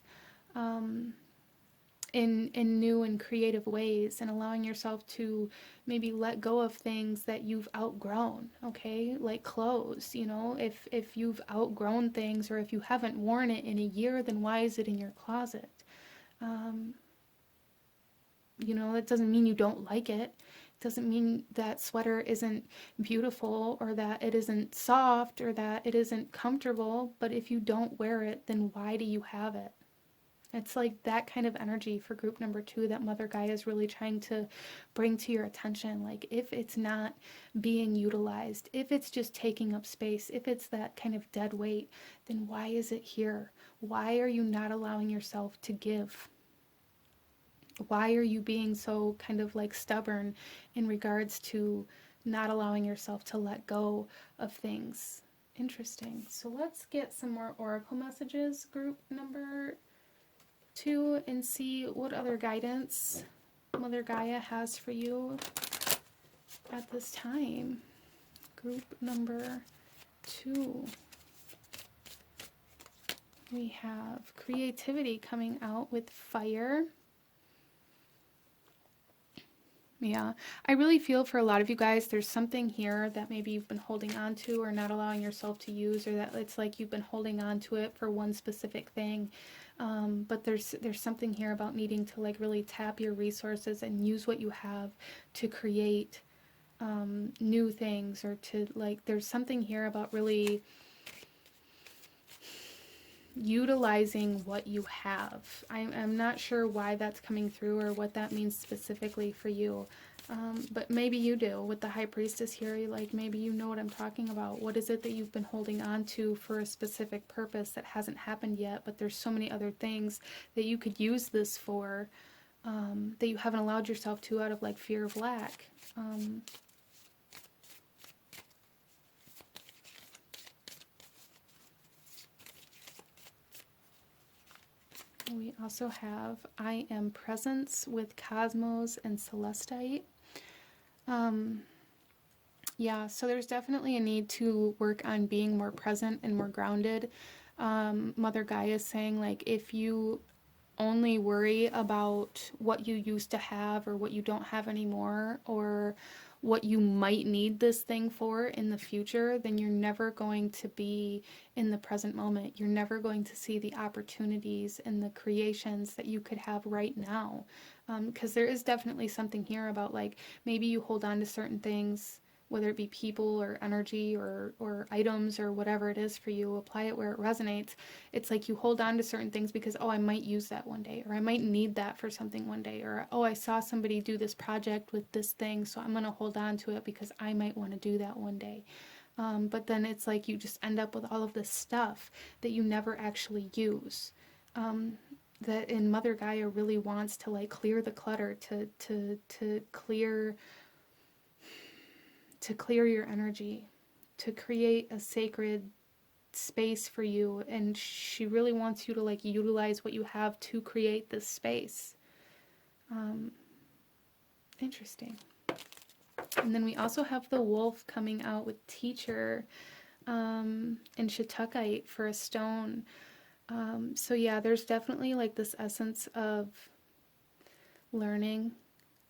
in new and creative ways, and allowing yourself to maybe let go of things that you've outgrown. Okay, like clothes, if you've outgrown things, or if you haven't worn it in a year, then why is it in your closet? That doesn't mean you don't like it. It doesn't mean that sweater isn't beautiful, or that it isn't soft, or that it isn't comfortable. But if you don't wear it, then why do you have it? It's like that kind of energy for group number 2 that Mother Gaia is really trying to bring to your attention. Like, if it's not being utilized, if it's just taking up space, if it's that kind of dead weight, then why is it here? Why are you not allowing yourself to give? Why are you being so kind of like stubborn in regards to not allowing yourself to let go of things? Interesting. So let's get some more oracle messages, group number 2, and see what other guidance Mother Gaia has for you at this time. Group number 2. We have creativity coming out with fire. Yeah, I really feel for a lot of you guys, there's something here that maybe you've been holding on to or not allowing yourself to use, or that it's like you've been holding on to it for one specific thing. But there's something here about needing to like really tap your resources and use what you have to create new things, or to like, there's something here about really utilizing what you have. I'm not sure why that's coming through or what that means specifically for you, but maybe you do. With the High Priestess here, like maybe you know what I'm talking about. What is it that you've been holding on to for a specific purpose that hasn't happened yet, but there's so many other things that you could use this for, that you haven't allowed yourself to out of like fear of lack. We also have I am presence with cosmos and celestite. Yeah, so there's definitely a need to work on being more present and more grounded. Mother Gaia is saying, like, if you only worry about what you used to have or what you don't have anymore, or what you might need this thing for in the future, then you're never going to be in the present moment. You're never going to see the opportunities and the creations that you could have right now. Because there is definitely something here about like, maybe you hold on to certain things, whether it be people or energy or items or whatever it is for you, apply it where it resonates. It's like you hold on to certain things because, oh, I might use that one day, or I might need that for something one day, or, oh, I saw somebody do this project with this thing, so I'm going to hold on to it because I might want to do that one day. But then it's like you just end up with all of this stuff that you never actually use. That in Mother Gaia really wants to like clear the clutter, to clear your energy, to create a sacred space for you, and she really wants you to like utilize what you have to create this space. Interesting. And then we also have the wolf coming out with teacher, and Shatukite for a stone. So yeah, there's definitely like this essence of learning,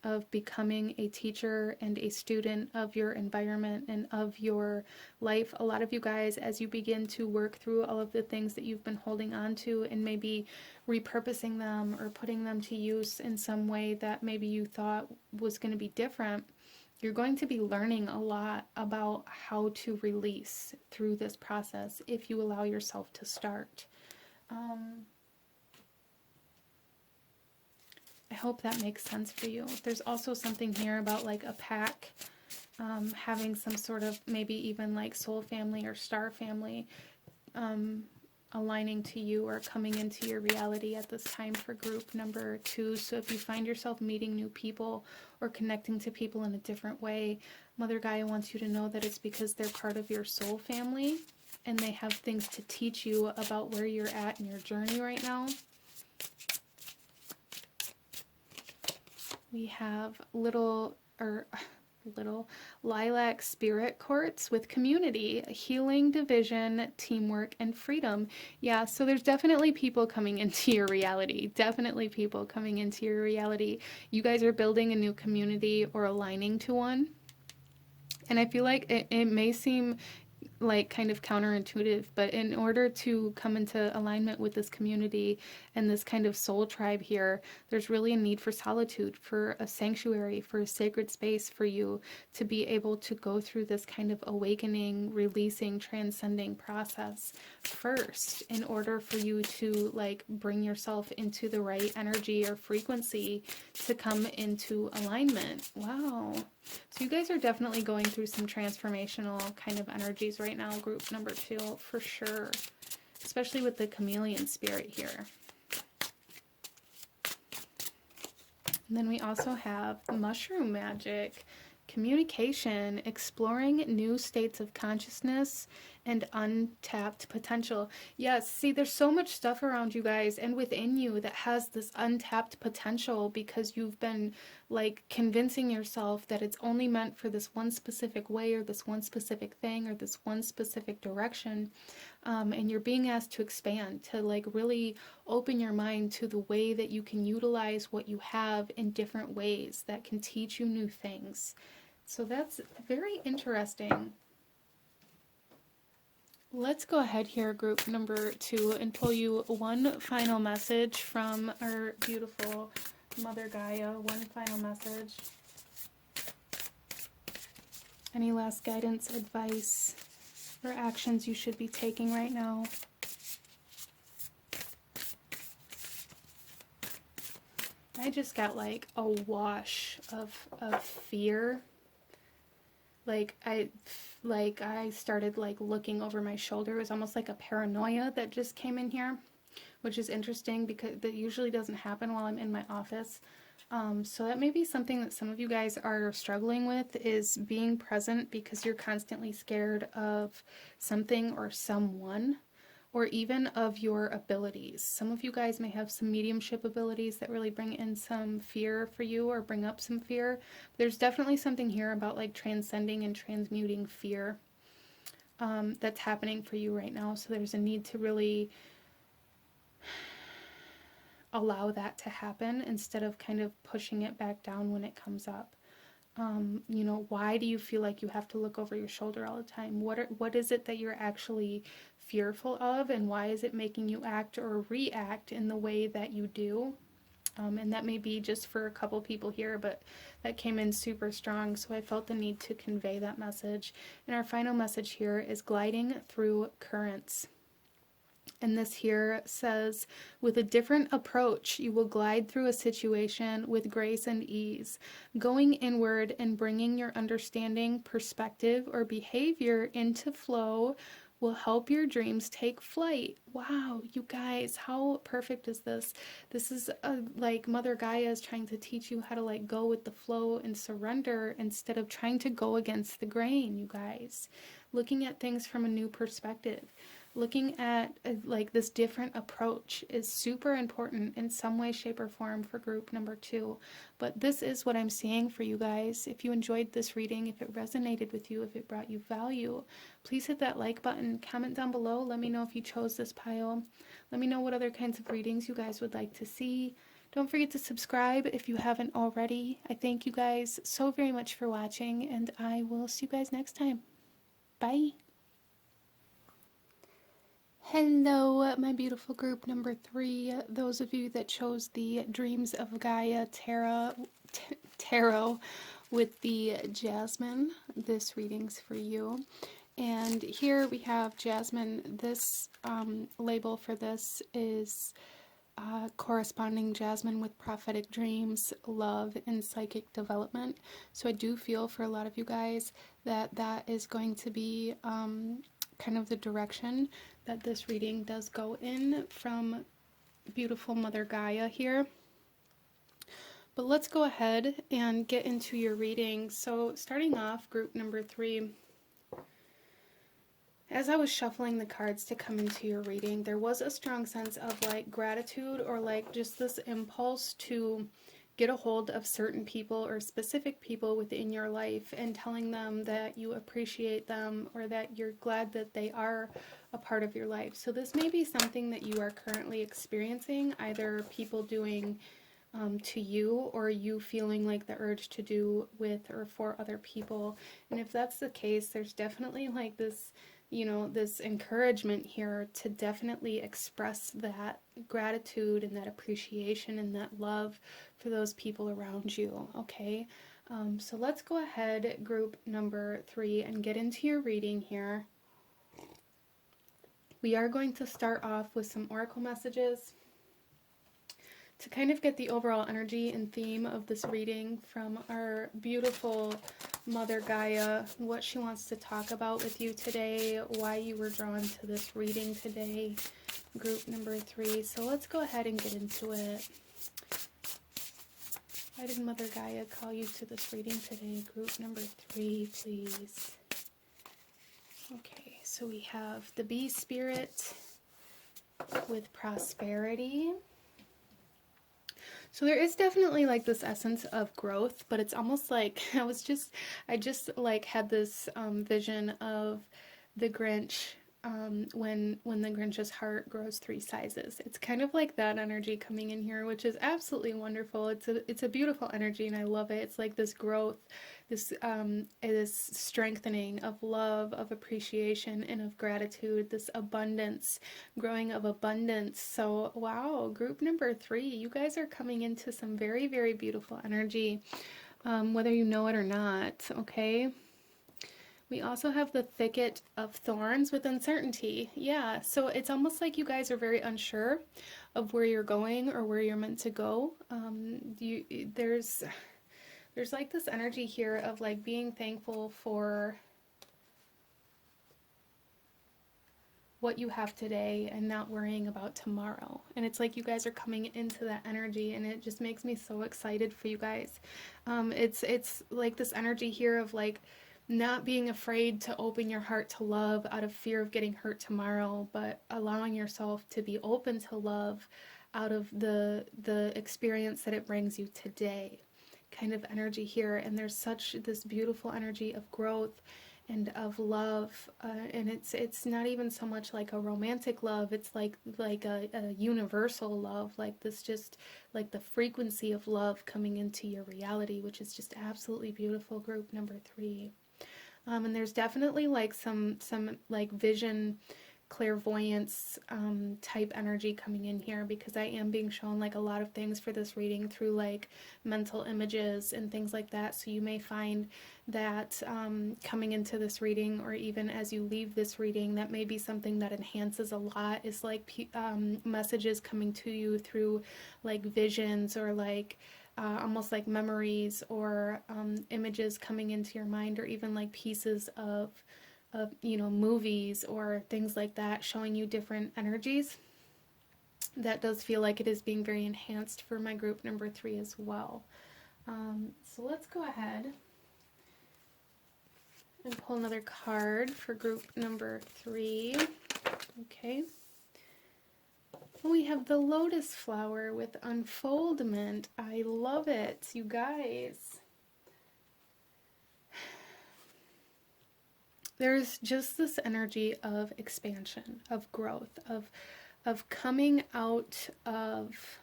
of becoming a teacher and a student of your environment and of your life. A lot of you guys, as you begin to work through all of the things that you've been holding on to and maybe repurposing them or putting them to use in some way that maybe you thought was going to be different, you're going to be learning a lot about how to release through this process if you allow yourself to start. I hope that makes sense for you. There's also something here about like a pack, having some sort of maybe even like soul family or star family aligning to you or coming into your reality at this time for group number 2. So if you find yourself meeting new people or connecting to people in a different way, Mother Gaia wants you to know that it's because they're part of your soul family and they have things to teach you about where you're at in your journey right now. We have little lilac spirit quartz with community, healing, division, teamwork, and freedom. Yeah, so there's definitely people coming into your reality. Definitely people coming into your reality. You guys are building a new community or aligning to one. And I feel like it may seem like kind of counterintuitive, but in order to come into alignment with this community and this kind of soul tribe here, there's really a need for solitude, for a sanctuary, for a sacred space for you to be able to go through this kind of awakening, releasing, transcending process first, in order for you to like bring yourself into the right energy or frequency to come into alignment. Wow. So you guys are definitely going through some transformational kind of energies right now, group number 2, for sure. Especially with the chameleon spirit here. And then we also have mushroom magic, communication, exploring new states of consciousness, and untapped potential. Yes, see, there's so much stuff around you guys and within you that has this untapped potential because you've been like convincing yourself that it's only meant for this one specific way or this one specific thing or this one specific direction. And you're being asked to expand, to like really open your mind to the way that you can utilize what you have in different ways that can teach you new things. So that's very interesting. Let's go ahead here, group number 2, and pull you one final message from our beautiful Mother Gaia. One final message. Any last guidance, advice, or actions you should be taking right now? I just got like a wash of fear. Like I started like looking over my shoulder. It was almost like a paranoia that just came in here, which is interesting because that usually doesn't happen while I'm in my office. So that may be something that some of you guys are struggling with, is being present because you're constantly scared of something or someone, or even of your abilities. Some of you guys may have some mediumship abilities that really bring in some fear for you or bring up some fear. There's definitely something here about like transcending and transmuting fear that's happening for you right now. So there's a need to really allow that to happen instead of kind of pushing it back down when it comes up. You know, why do you feel like you have to look over your shoulder all the time? What is it that you're actually fearful of, and why is it making you act or react in the way that you do? And that may be just for a couple people here, but that came in super strong, so I felt the need to convey that message. And our final message here is gliding through currents. And this here says, with a different approach, you will glide through a situation with grace and ease. Going inward and bringing your understanding, perspective, or behavior into flow will help your dreams take flight. Wow, you guys, how perfect is this? This is like Mother Gaia is trying to teach you how to like go with the flow and surrender instead of trying to go against the grain, you guys. Looking at things from a new perspective. Looking at like this different approach is super important in some way, shape, or form for group number 2. But this is what I'm seeing for you guys. If you enjoyed this reading, if it resonated with you, if it brought you value, please hit that like button, comment down below. Let me know if you chose this pile. Let me know what other kinds of readings you guys would like to see. Don't forget to subscribe if you haven't already. I thank you guys so very much for watching, and I will see you guys next time. Bye. Hello, my beautiful group number 3. Those of you that chose the Dreams of Gaia tarot with the Jasmine, this reading's for you. And here we have Jasmine. This label for this is corresponding Jasmine with prophetic dreams, love, and psychic development. So I do feel for a lot of you guys that that is going to be kind of the direction that this reading does go in from beautiful Mother Gaia here. But let's go ahead and get into your reading. So starting off, group number 3, as I was shuffling the cards to come into your reading, there was a strong sense of like gratitude, or like just this impulse to get a hold of certain people or specific people within your life and telling them that you appreciate them or that you're glad that they are a part of your life. So this may be something that you are currently experiencing, either people doing to you, or you feeling like the urge to do with or for other people. And if that's the case, there's definitely like this you know, this encouragement here to definitely express that gratitude and that appreciation and that love for those people around you, okay? So let's go ahead, group number 3, and get into your reading here. We are going to start off with some oracle messages to kind of get the overall energy and theme of this reading from our beautiful Mother Gaia, what she wants to talk about with you today, why you were drawn to this reading today, group number 3. So let's go ahead and get into it. Why did Mother Gaia call you to this reading today, group number 3, please? Okay, so we have the bee spirit with prosperity. So there is definitely like this essence of growth, but it's almost like I just like had this vision of the Grinch when the Grinch's heart grows 3 sizes. It's kind of like that energy coming in here, which is absolutely wonderful. It's a beautiful energy, and I love it. It's like this growth, this strengthening of love, of appreciation, and of gratitude, this abundance, growing of abundance. So wow, group number 3, you guys are coming into some very, very beautiful energy, whether you know it or not, okay? We also have the thicket of thorns with uncertainty. Yeah, so it's almost like you guys are very unsure of where you're going or where you're meant to go. There's like this energy here of like being thankful for what you have today and not worrying about tomorrow. And it's like you guys are coming into that energy, and it just makes me so excited for you guys. It's like this energy here of like not being afraid to open your heart to love out of fear of getting hurt tomorrow, but allowing yourself to be open to love out of the experience that it brings you today, kind of energy here. And there's such this beautiful energy of growth and of love, and it's not even so much like a romantic love, it's like a universal love, like this, just like the frequency of love coming into your reality, which is just absolutely beautiful, group number 3. And there's definitely like some like vision, clairvoyance type energy coming in here, because I am being shown like a lot of things for this reading through like mental images and things like that. So you may find that coming into this reading, or even as you leave this reading, that may be something that enhances a lot, is like messages coming to you through like visions, or like almost like memories, or images coming into your mind, or even like pieces of you know, movies or things like that, showing you different energies. That does feel like it is being very enhanced for my group number 3 as well. So let's go ahead and pull another card for group number 3. Okay. We have the lotus flower with unfoldment. I love it, you guys. There's just this energy of expansion, of growth, of coming out of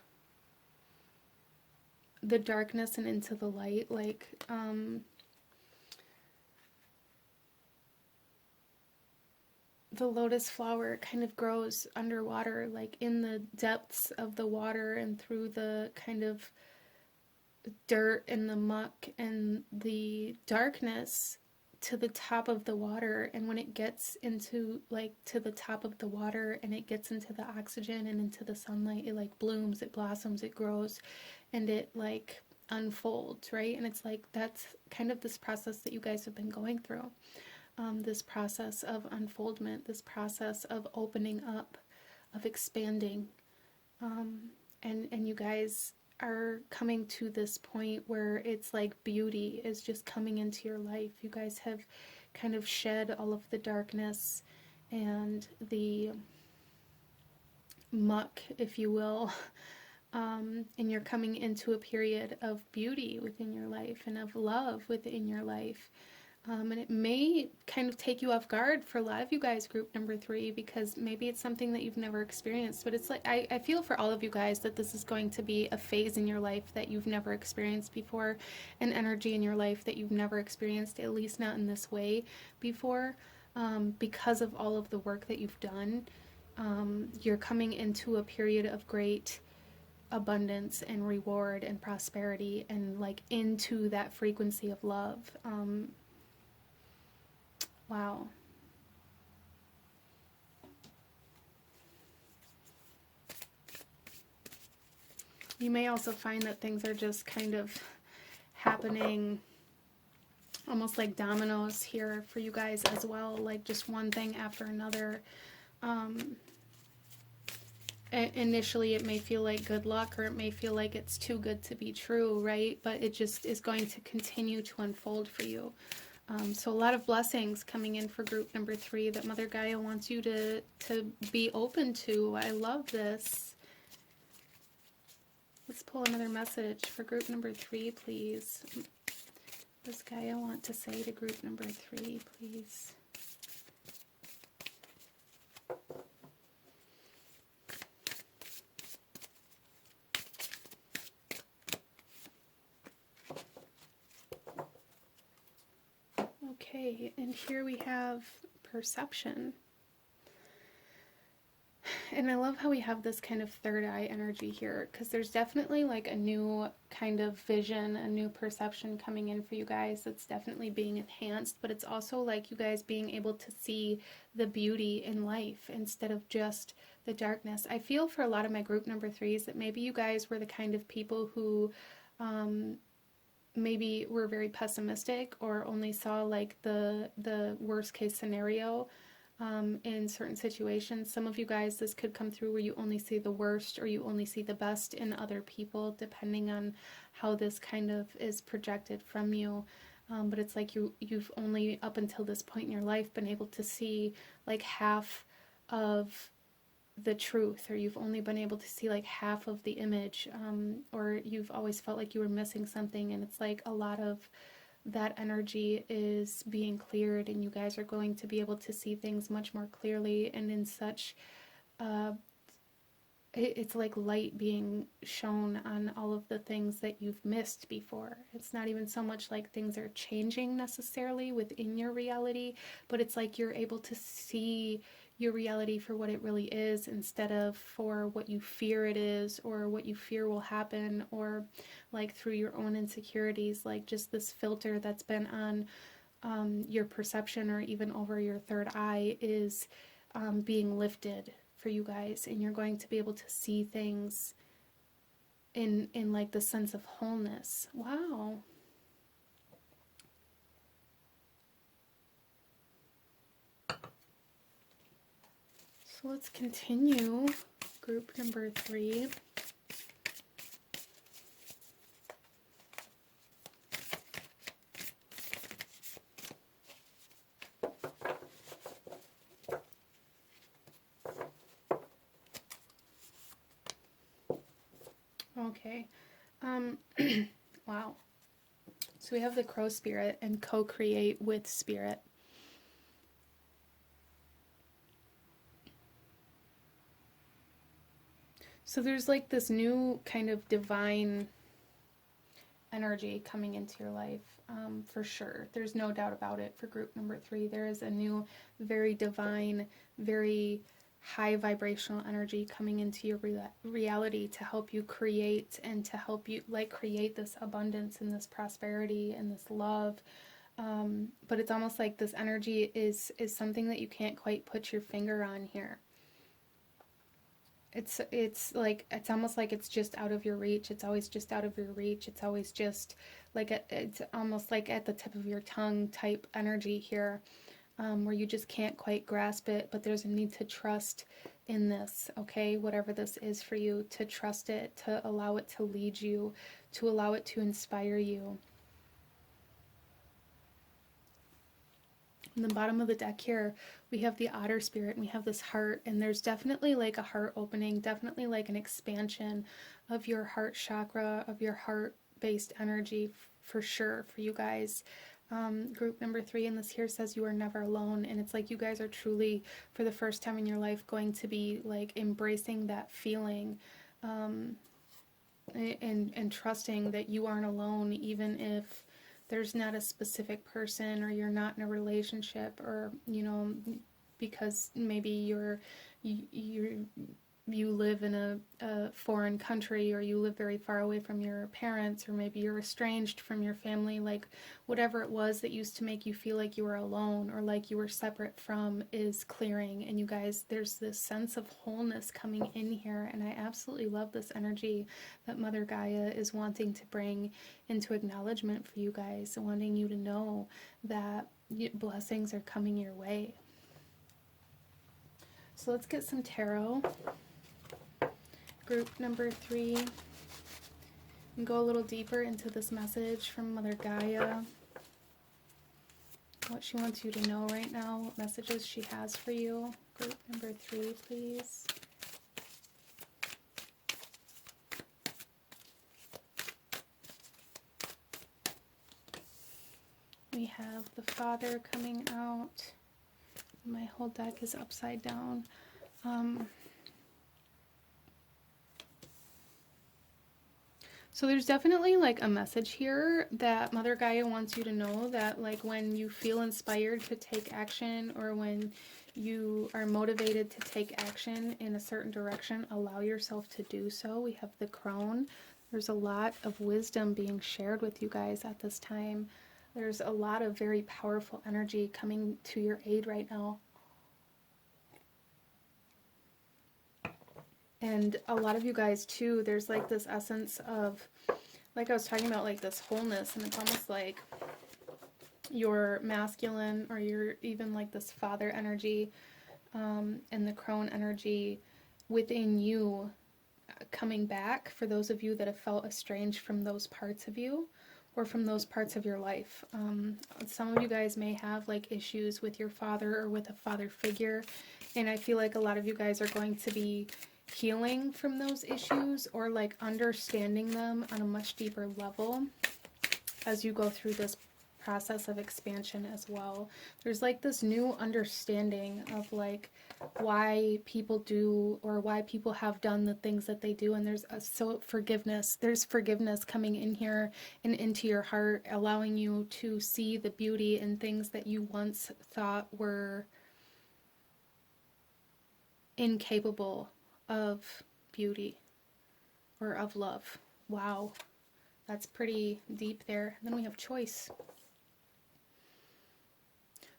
the darkness and into the light. Like the lotus flower kind of grows underwater, like in the depths of the water and through the kind of dirt and the muck and the darkness to the top of the water. And when it gets into like to the top of the water and it gets into the oxygen and into the sunlight, it like blooms, it blossoms, it grows, and it like unfolds, right? And it's like that's kind of this process that you guys have been going through, this process of unfoldment, this process of opening up, of expanding, and you guys are coming to this point where it's like beauty is just coming into your life. You guys have kind of shed all of the darkness and the muck, if you will, and you're coming into a period of beauty within your life and of love within your life. And it may kind of take you off guard for a lot of you guys, group number 3, because maybe it's something that you've never experienced. But it's like, I feel for all of you guys that this is going to be a phase in your life that you've never experienced before, an energy in your life that you've never experienced, at least not in this way before. because of all of the work that you've done. You're coming into a period of great abundance and reward and prosperity, and like into that frequency of love. Wow. You may also find that things are just kind of happening almost like dominoes here for you guys as well, like just one thing after another. Initially it may feel like good luck, or it may feel like it's too good to be true, right? But it just is going to continue to unfold for you. So a lot of blessings coming in for group number 3 that Mother Gaia wants you to be open to. I love this. Let's pull another message for group number 3, please. What does Gaia want to say to group number 3, please? Okay, and here we have perception. And I love how we have this kind of third eye energy here, because there's definitely like a new kind of vision, a new perception coming in for you guys that's definitely being enhanced, but it's also like you guys being able to see the beauty in life instead of just the darkness. I feel for a lot of my group number 3s that maybe you guys were the kind of people who maybe were very pessimistic, or only saw like the worst case scenario in certain situations. Some of you guys, this could come through where you only see the worst, or you only see the best in other people, depending on how this kind of is projected from you. But it's like you've only up until this point in your life been able to see like half of the truth, or you've only been able to see like half of the image, or you've always felt like you were missing something. And it's like a lot of that energy is being cleared, and you guys are going to be able to see things much more clearly, and in such it's like light being shown on all of the things that you've missed before. It's not even so much like things are changing necessarily within your reality, but it's like you're able to see your reality for what it really is, instead of for what you fear it is, or what you fear will happen, or like through your own insecurities. Like just this filter that's been on your perception, or even over your third eye, is being lifted for you guys, and you're going to be able to see things in like the sense of wholeness. Wow. So let's continue group number 3. Okay. Wow. So we have the crow spirit and co-create with spirit. So there's like this new kind of divine energy coming into your life, for sure. There's no doubt about it for group number 3. There is a new, very divine, very high vibrational energy coming into your reality to help you create, and to help you like create this abundance and this prosperity and this love. But it's almost like this energy is something that you can't quite put your finger on here. It's like, it's almost like it's just out of your reach. It's always just out of your reach. It's always just like it's almost like at the tip of your tongue type energy here, where you just can't quite grasp it. But there's a need to trust in this, okay? Whatever this is for you, to trust it, to allow it to lead you, to allow it to inspire you. In the bottom of the deck here, we have the otter spirit, and we have this heart, and there's definitely like a heart opening, definitely like an expansion of your heart chakra, of your heart-based energy, for sure, for you guys. Group number 3 in this here says you are never alone, and it's like you guys are truly, for the first time in your life, going to be like embracing that feeling, and trusting that you aren't alone, even if there's not a specific person, or you're not in a relationship, or, you know, because maybe you live in a foreign country, or you live very far away from your parents, or maybe you're estranged from your family, like whatever it was that used to make you feel like you were alone or like you were separate from is clearing. And you guys, there's this sense of wholeness coming in here, and I absolutely love this energy that Mother Gaia is wanting to bring into acknowledgement for you guys, wanting you to know that blessings are coming your way. So let's get some tarot. Group number 3, and go a little deeper into this message from Mother Gaia. What she wants you to know right now, what messages she has for you. Group number 3, please. We have the Father coming out. My whole deck is upside down. So there's definitely like a message here that Mother Gaia wants you to know, that like when you feel inspired to take action, or when you are motivated to take action in a certain direction, allow yourself to do so. We have the Crone. There's a lot of wisdom being shared with you guys at this time. There's a lot of very powerful energy coming to your aid right now. And a lot of you guys too, there's like this essence of, like I was talking about, like this wholeness, and it's almost like your masculine, or your even like this father energy, and the crone energy within you coming back, for those of you that have felt estranged from those parts of you, or from those parts of your life. Some of you guys may have like issues with your father, or with a father figure, and I feel like a lot of you guys are going to be healing from those issues, or like understanding them on a much deeper level as you go through this process of expansion as well. There's like this new understanding of like why people do, or why people have done the things that they do, and there's forgiveness. There's forgiveness coming in here and into your heart, allowing you to see the beauty in things that you once thought were incapable of beauty or of love. Wow, that's pretty deep there. And then we have choice.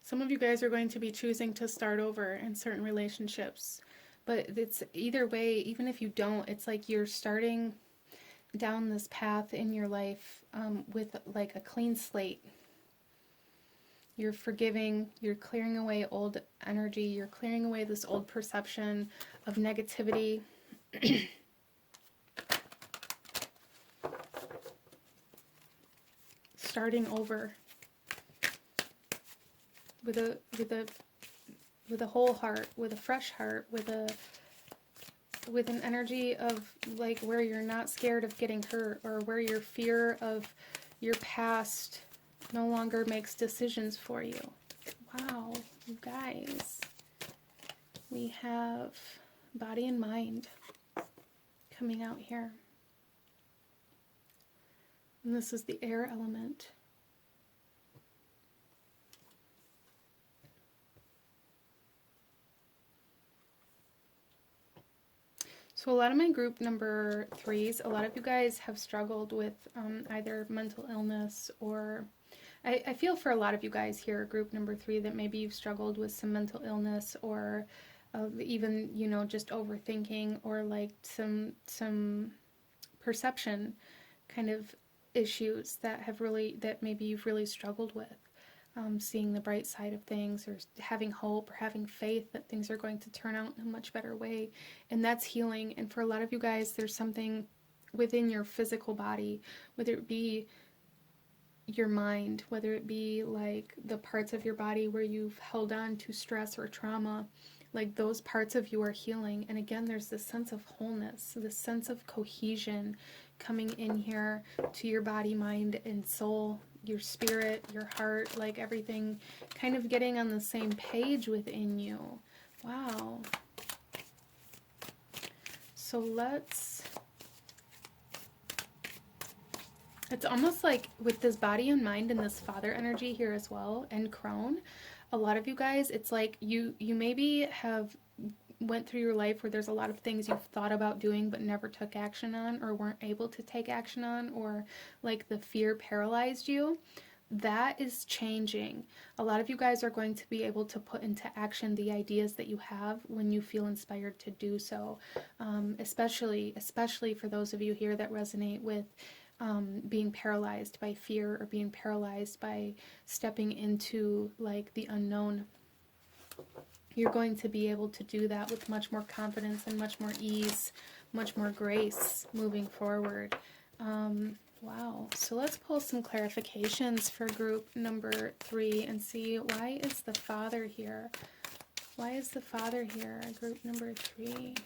Some of you guys are going to be choosing to start over in certain relationships, but it's either way. Even if you don't, it's like you're starting down this path in your life with like a clean slate. You're forgiving, you're clearing away old energy, you're clearing away this old perception of negativity. Starting over with a whole heart, with a fresh heart, with an energy of like where you're not scared of getting hurt, or where your fear of your past no longer makes decisions for you. Wow, you guys. We have body and mind coming out here. And this is the air element. So a lot of my group number 3s, a lot of you guys have struggled with either mental illness, or I feel for a lot of you guys here, group number 3, that maybe you've struggled with some mental illness, or even, you know, just overthinking, or like some perception kind of issues that maybe you've really struggled with. Seeing the bright side of things, or having hope, or having faith that things are going to turn out in a much better way. And that's healing. And for a lot of you guys, there's something within your physical body, whether it be your mind, whether it be like the parts of your body where you've held on to stress or trauma, like those parts of you are healing. And again, there's this sense of wholeness, this sense of cohesion coming in here to your body, mind, and soul, your spirit, your heart, like everything kind of getting on the same page within you. Wow. So let's It's almost like with this body and mind and this father energy here as well, and crone, a lot of you guys, it's like you maybe have went through your life where there's a lot of things you've thought about doing but never took action on, or weren't able to take action on, or like the fear paralyzed you. That is changing. A lot of you guys are going to be able to put into action the ideas that you have when you feel inspired to do so. Especially for those of you here that resonate with being paralyzed by fear, or being paralyzed by stepping into like the unknown. You're going to be able to do that with much more confidence and much more ease, much more grace moving forward. Wow. So let's pull some clarifications for group number 3 and see, why is the Father here? Why is the Father here? Group number 3.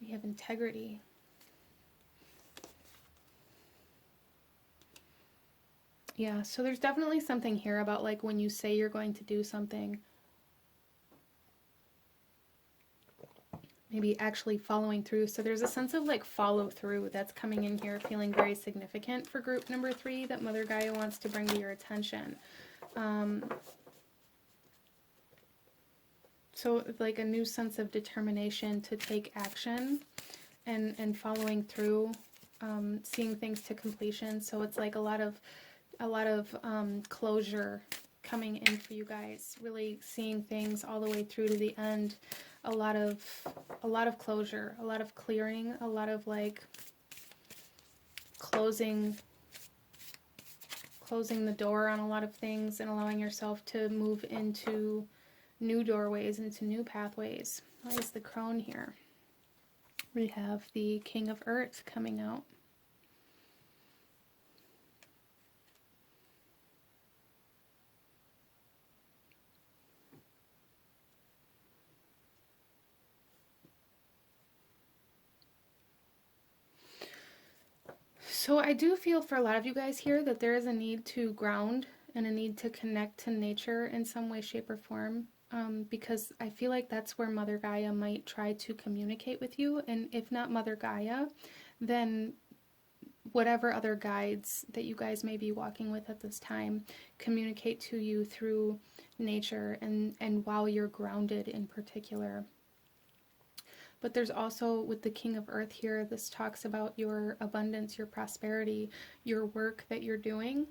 We have integrity. Yeah, so there's definitely something here about like when you say you're going to do something, maybe actually following through. So there's a sense of like follow through that's coming in here, feeling very significant for group number 3 that Mother Gaia wants to bring to your attention. So like a new sense of determination to take action and following through, seeing things to completion. So it's like a lot of closure coming in for you guys, really seeing things all the way through to the end. A lot of closure, a lot of clearing, a lot of like closing the door on a lot of things, and allowing yourself to move into new doorways, into new pathways. Why is the crone here? We have the King of Earth coming out. So I do feel for a lot of you guys here that there is a need to ground and a need to connect to nature in some way, shape, or form, because I feel like that's where Mother Gaia might try to communicate with you. And if not Mother Gaia, then whatever other guides that you guys may be walking with at this time communicate to you through nature, and while you're grounded in particular. But there's also, with the King of Earth here, this talks about your abundance, your prosperity, your work that you're doing,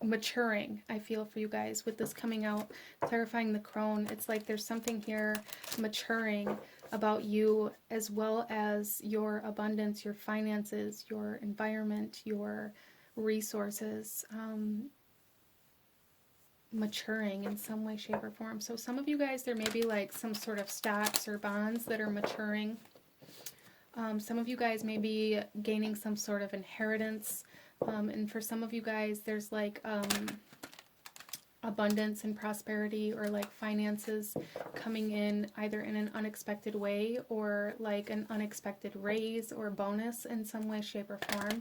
maturing, I feel, for you guys. With this coming out, clarifying the crone, it's like there's something here maturing about you, as well as your abundance, your finances, your environment, your resources, maturing in some way, shape, or form. So some of you guys, there may be like some sort of stocks or bonds that are maturing. Some of you guys may be gaining some sort of inheritance. And for some of you guys, there's like abundance and prosperity, or like finances coming in either in an unexpected way, or like an unexpected raise or bonus in some way, shape, or form.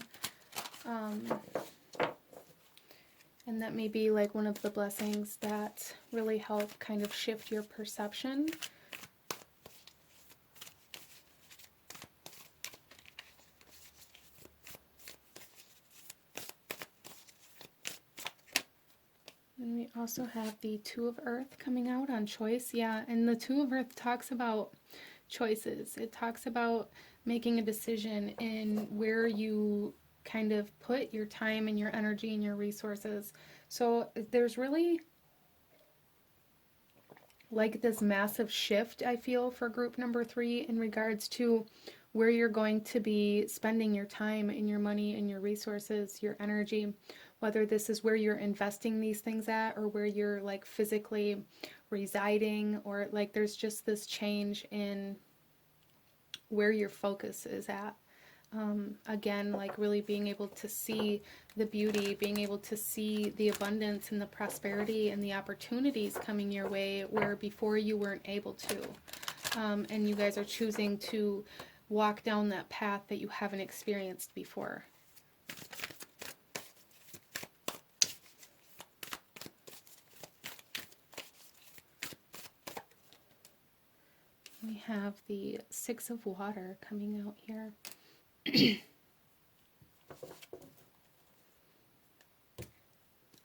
And that may be like one of the blessings that really help kind of shift your perception. And we also have the Two of Earth coming out on choice. Yeah, and the Two of Earth talks about choices. It talks about making a decision in where you kind of put your time and your energy and your resources. So there's really like this massive shift, I feel, for group number 3 in regards to where you're going to be spending your time and your money and your resources, your energy, whether this is where you're investing these things at, or where you're like physically residing, or like there's just this change in where your focus is at. Again, like really being able to see the beauty, being able to see the abundance and the prosperity and the opportunities coming your way where before you weren't able to. And you guys are choosing to walk down that path that you haven't experienced before. We have the Six of Water coming out here.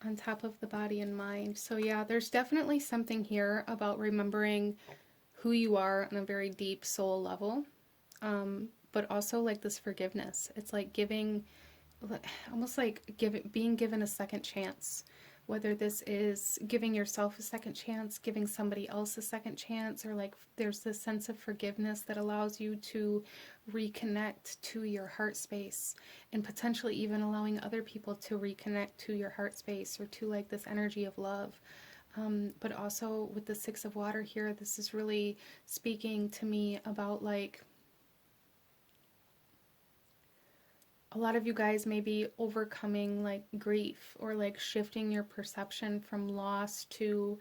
On top of the body and mind. So yeah, there's definitely something here about remembering who you are on a very deep soul level. But also like this forgiveness. It's like giving, almost like being given a second chance. Whether this is giving yourself a second chance, giving somebody else a second chance, or like there's this sense of forgiveness that allows you to reconnect to your heart space, and potentially even allowing other people to reconnect to your heart space, or to like this energy of love. But also with the Six of Water here, this is really speaking to me about like, a lot of you guys may be overcoming like grief, or like shifting your perception from loss to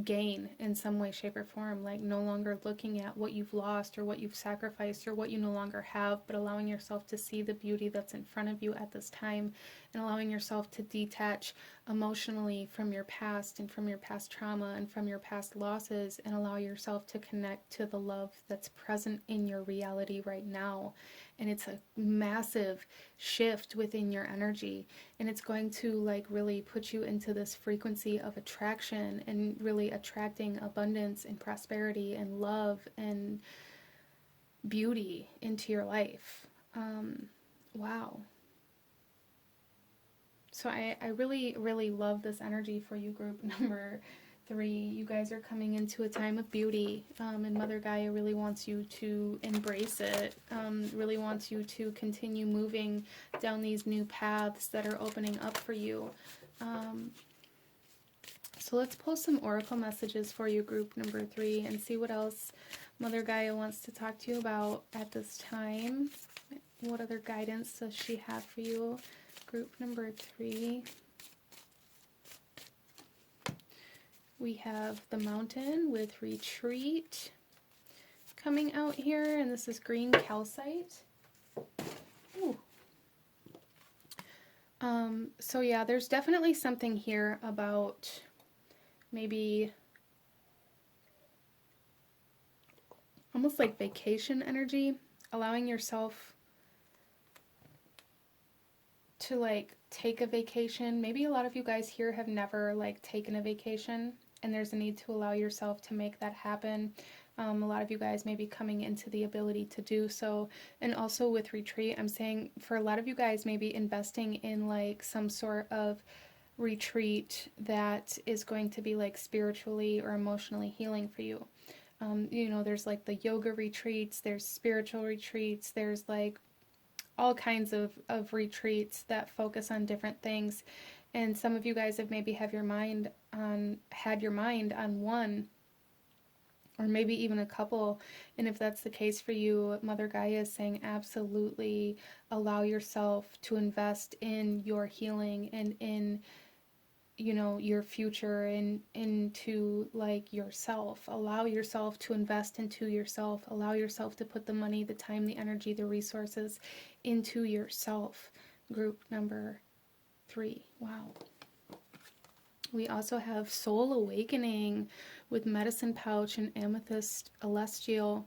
gain in some way, shape, or form. Like no longer looking at what you've lost or what you've sacrificed or what you no longer have, but allowing yourself to see the beauty that's in front of you at this time, and allowing yourself to detach emotionally from your past and from your past trauma and from your past losses, and allow yourself to connect to the love that's present in your reality right now. And it's a massive shift within your energy, and it's going to like really put you into this frequency of attraction, and really attracting abundance and prosperity and love and beauty into your life. Wow. So I really, really love this energy for you, group number 3. You guys are coming into a time of beauty, and Mother Gaia really wants you to embrace it, really wants you to continue moving down these new paths that are opening up for you. So let's pull some oracle messages for you, group number 3, and see what else Mother Gaia wants to talk to you about at this time. What other guidance does she have for you, group number 3? We have the Mountain with Retreat coming out here, and this is green calcite. Ooh. So yeah, there's definitely something here about maybe almost like vacation energy, allowing yourself to like take a vacation. Maybe a lot of you guys here have never like taken a vacation, and there's a need to allow yourself to make that happen. A lot of you guys may be coming into the ability to do so. And also with retreat, I'm saying for a lot of you guys, maybe investing in like some sort of retreat that is going to be like spiritually or emotionally healing for you. You know, there's like the yoga retreats, there's spiritual retreats, there's like all kinds of retreats that focus on different things. And some of you guys have maybe had your mind on one, or maybe even a couple. And if that's the case for you, Mother Gaia is saying absolutely allow yourself to invest in your healing and in, you know, your future, and into like yourself. Allow yourself to invest into yourself. Allow yourself to put the money, the time, the energy, the resources into yourself. Group number 3. Wow. We also have Soul Awakening with Medicine Pouch and Amethyst Celestial.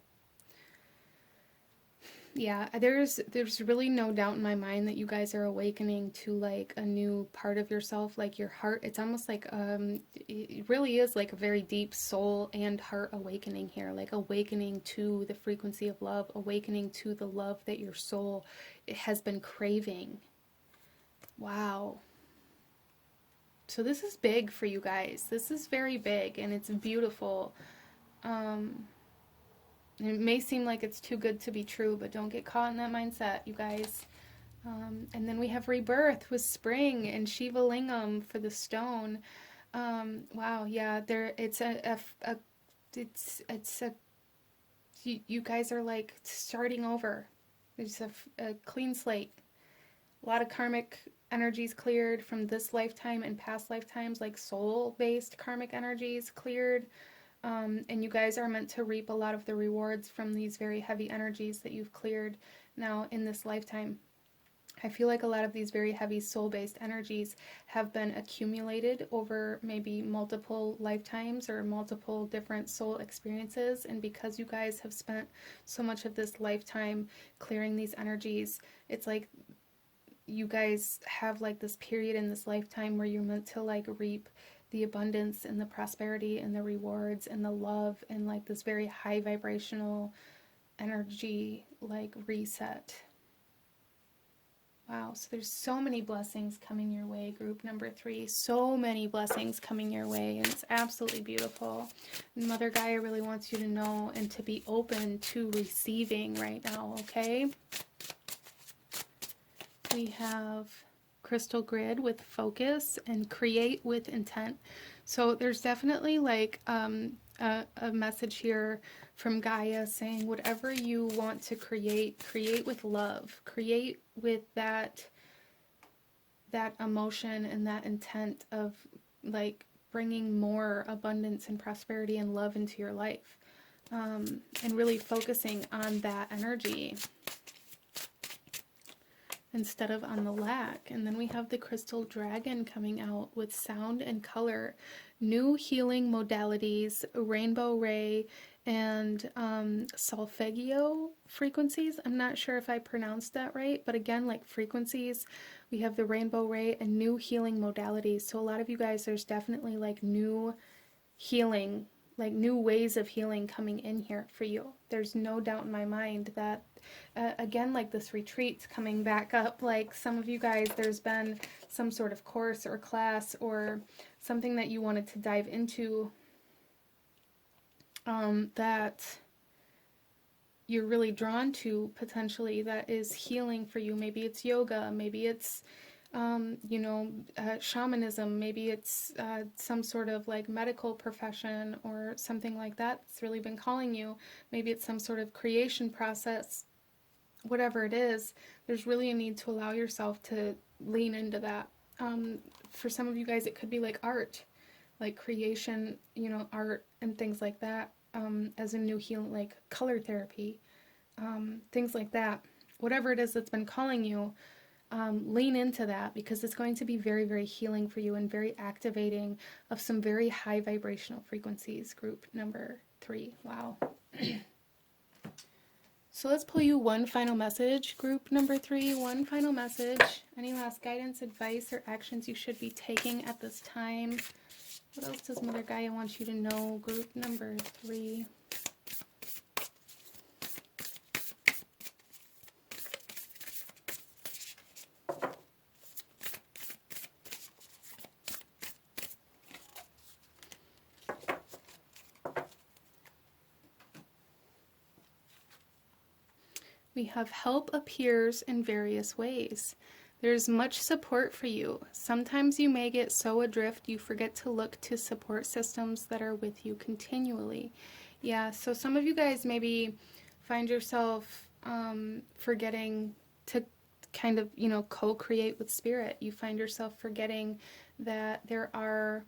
Yeah, there's really no doubt in my mind that you guys are awakening to like a new part of yourself, like your heart. It's almost like it really is like a very deep soul and heart awakening here, like awakening to the frequency of love, awakening to the love that your soul has been craving. Wow. So this is big for you guys. This is very big, and it's beautiful. It may seem like it's too good to be true, but don't get caught in that mindset, you guys. And then we have Rebirth with Spring and Shiva Lingam for the stone. Wow, yeah, you guys are like starting over. There's a clean slate. A lot of karmic energies cleared from this lifetime and past lifetimes, like soul-based karmic energies cleared. And you guys are meant to reap a lot of the rewards from these very heavy energies that you've cleared now in this lifetime. I feel like a lot of these very heavy soul-based energies have been accumulated over maybe multiple lifetimes or multiple different soul experiences. And because you guys have spent so much of this lifetime clearing these energies, it's like you guys have like this period in this lifetime where you're meant to like reap the abundance and the prosperity and the rewards and the love and like this very high vibrational energy like reset. Wow, so there's so many blessings coming your way, group number 3. So many blessings coming your way, and it's absolutely beautiful. Mother Gaia really wants you to know and to be open to receiving right now, okay? We have crystal grid with focus and create with intent. So there's definitely like a message here from Gaia saying whatever you want to create, create with love, create with that emotion and that intent of like bringing more abundance and prosperity and love into your life, and really focusing on that energy instead of on the lack. And then we have the crystal dragon coming out with sound and color, new healing modalities, rainbow ray, and solfeggio frequencies. I'm not sure if I pronounced that right, but again, like frequencies, we have the rainbow ray and new healing modalities. So a lot of you guys, there's definitely like new healing, like new ways of healing coming in here for you. There's no doubt in my mind that again, like this retreat's coming back up. Like some of you guys, there's been some sort of course or class or something that you wanted to dive into that you're really drawn to potentially, that is healing for you. Maybe it's yoga, maybe it's shamanism, maybe it's some sort of like medical profession or something like that that's really been calling you. Maybe it's some sort of creation process. Whatever it is, there's really a need to allow yourself to lean into that. For some of you guys, it could be like art, like creation, art and things like that, as a new healing, like color therapy, things like that. Whatever it is that's been calling you, lean into that, because it's going to be very, very healing for you and very activating of some very high vibrational frequencies, group number 3. Wow. So let's pull you one final message, group number 3, one final message. Any last guidance, advice, or actions you should be taking at this time? What else does Mother Gaia want you to know, group number 3? We have help appears in various ways. There's much support for you. Sometimes you may get so adrift you forget to look to support systems that are with you continually. Yeah, so some of you guys maybe find yourself forgetting to kind of, co-create with spirit. You find yourself forgetting that there are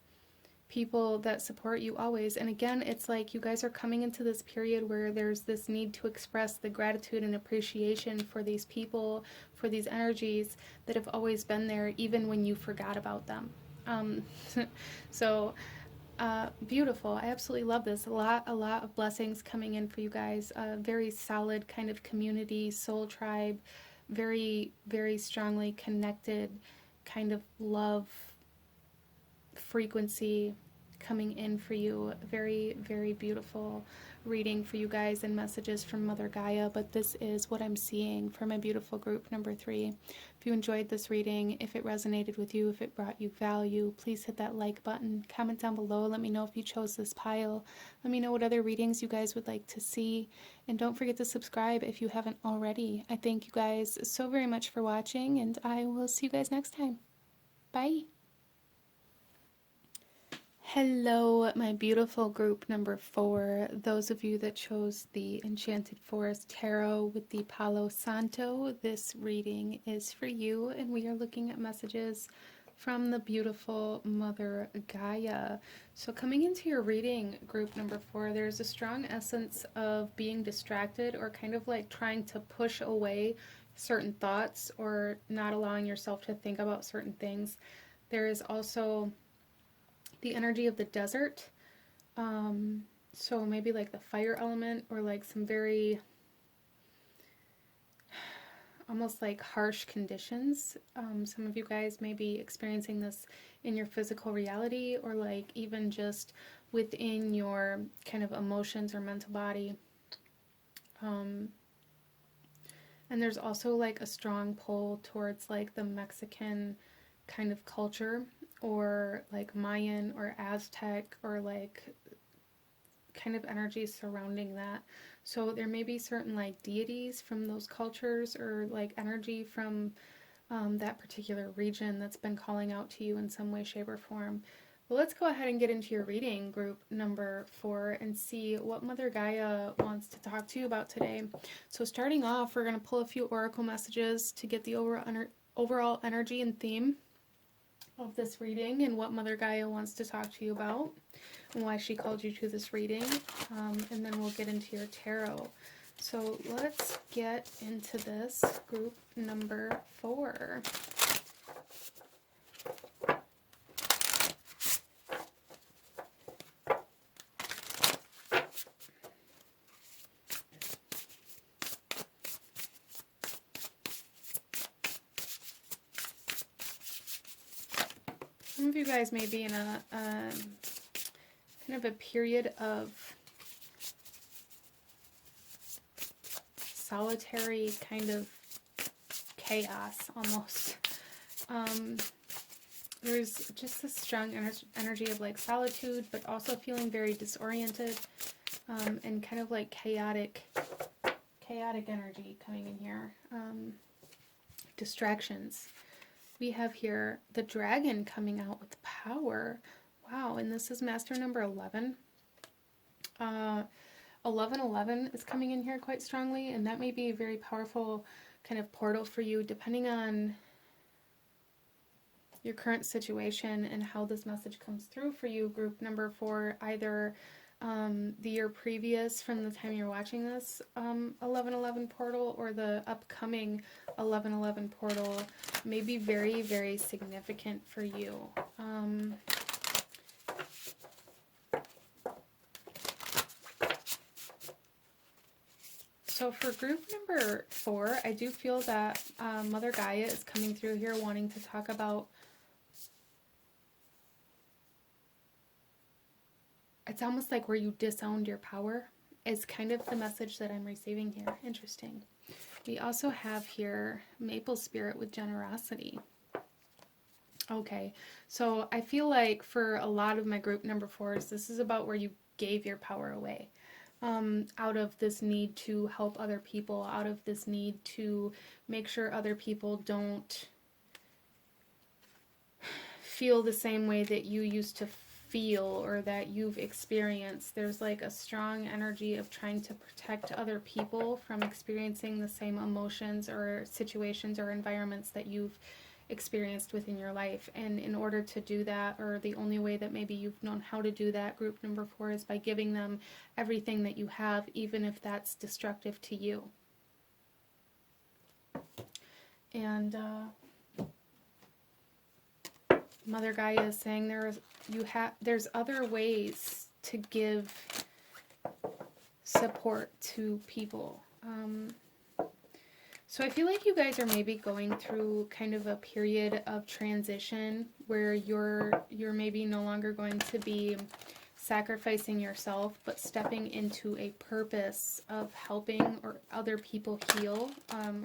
people that support you always. And again, it's like you guys are coming into this period where there's this need to express the gratitude and appreciation for these people, for these energies that have always been there, even when you forgot about them. Beautiful. I absolutely love this. A lot of blessings coming in for you guys. A very solid kind of community, soul tribe, very, very strongly connected kind of love frequency coming in for you. Very, very beautiful reading for you guys and messages from Mother Gaia, but this is what I'm seeing for my beautiful group number 3. If you enjoyed this reading, if it resonated with you, if it brought you value, please hit that like button, comment down below, let me know if you chose this pile, let me know what other readings you guys would like to see, and don't forget to subscribe if you haven't already. I thank you guys so very much for watching, and I will see you guys next time. Bye! Hello, my beautiful group number 4. Those of you that chose the Enchanted Forest Tarot with the Palo Santo, this reading is for you, and we are looking at messages from the beautiful Mother Gaia. So coming into your reading, group number 4, there's a strong essence of being distracted or kind of like trying to push away certain thoughts or not allowing yourself to think about certain things. There is also the energy of the desert. So maybe like the fire element, or like some very almost like harsh conditions. Some of you guys may be experiencing this in your physical reality, or like even just within your kind of emotions or mental body. And there's also like a strong pull towards like the Mexican kind of culture, or like Mayan or Aztec, or like kind of energy surrounding that. So there may be certain like deities from those cultures, or like energy from that particular region that's been calling out to you in some way, shape, or form. Well, let's go ahead and get into your reading, group number 4, and see what Mother Gaia wants to talk to you about today. So starting off, we're going to pull a few oracle messages to get the overall energy and theme of this reading, and what Mother Gaia wants to talk to you about, and why she called you to this reading, and then we'll get into your tarot. So let's get into this, group number 4. Some of you guys may be in a kind of a period of solitary kind of chaos almost. There's just this strong energy of like solitude, but also feeling very disoriented, and kind of like chaotic energy coming in here. Distractions. We have here the dragon coming out with power. Wow, and this is master number 11. 1111 is coming in here quite strongly, and that may be a very powerful kind of portal for you, depending on your current situation and how this message comes through for you, group number 4. Either the year previous from the time you're watching this 1111 portal, or the upcoming 1111 portal may be very, very significant for you. So for group number 4, I do feel that Mother Gaia is coming through here wanting to talk about, it's almost like where you disowned your power is kind of the message that I'm receiving here. Interesting. We also have here Maple Spirit with generosity. Okay, so I feel like for a lot of my group number 4s, this is about where you gave your power away. Out of this need to help other people, out of this need to make sure other people don't feel the same way that you used to feel, or that you've experienced. There's like a strong energy of trying to protect other people from experiencing the same emotions or situations or environments that you've experienced within your life. And in order to do that, or the only way that maybe you've known how to do that, group number 4, is by giving them everything that you have, even if that's destructive to you. And Mother Gaia is saying there's other ways to give support to people. So I feel like you guys are maybe going through kind of a period of transition where you're maybe no longer going to be sacrificing yourself, but stepping into a purpose of helping or other people heal,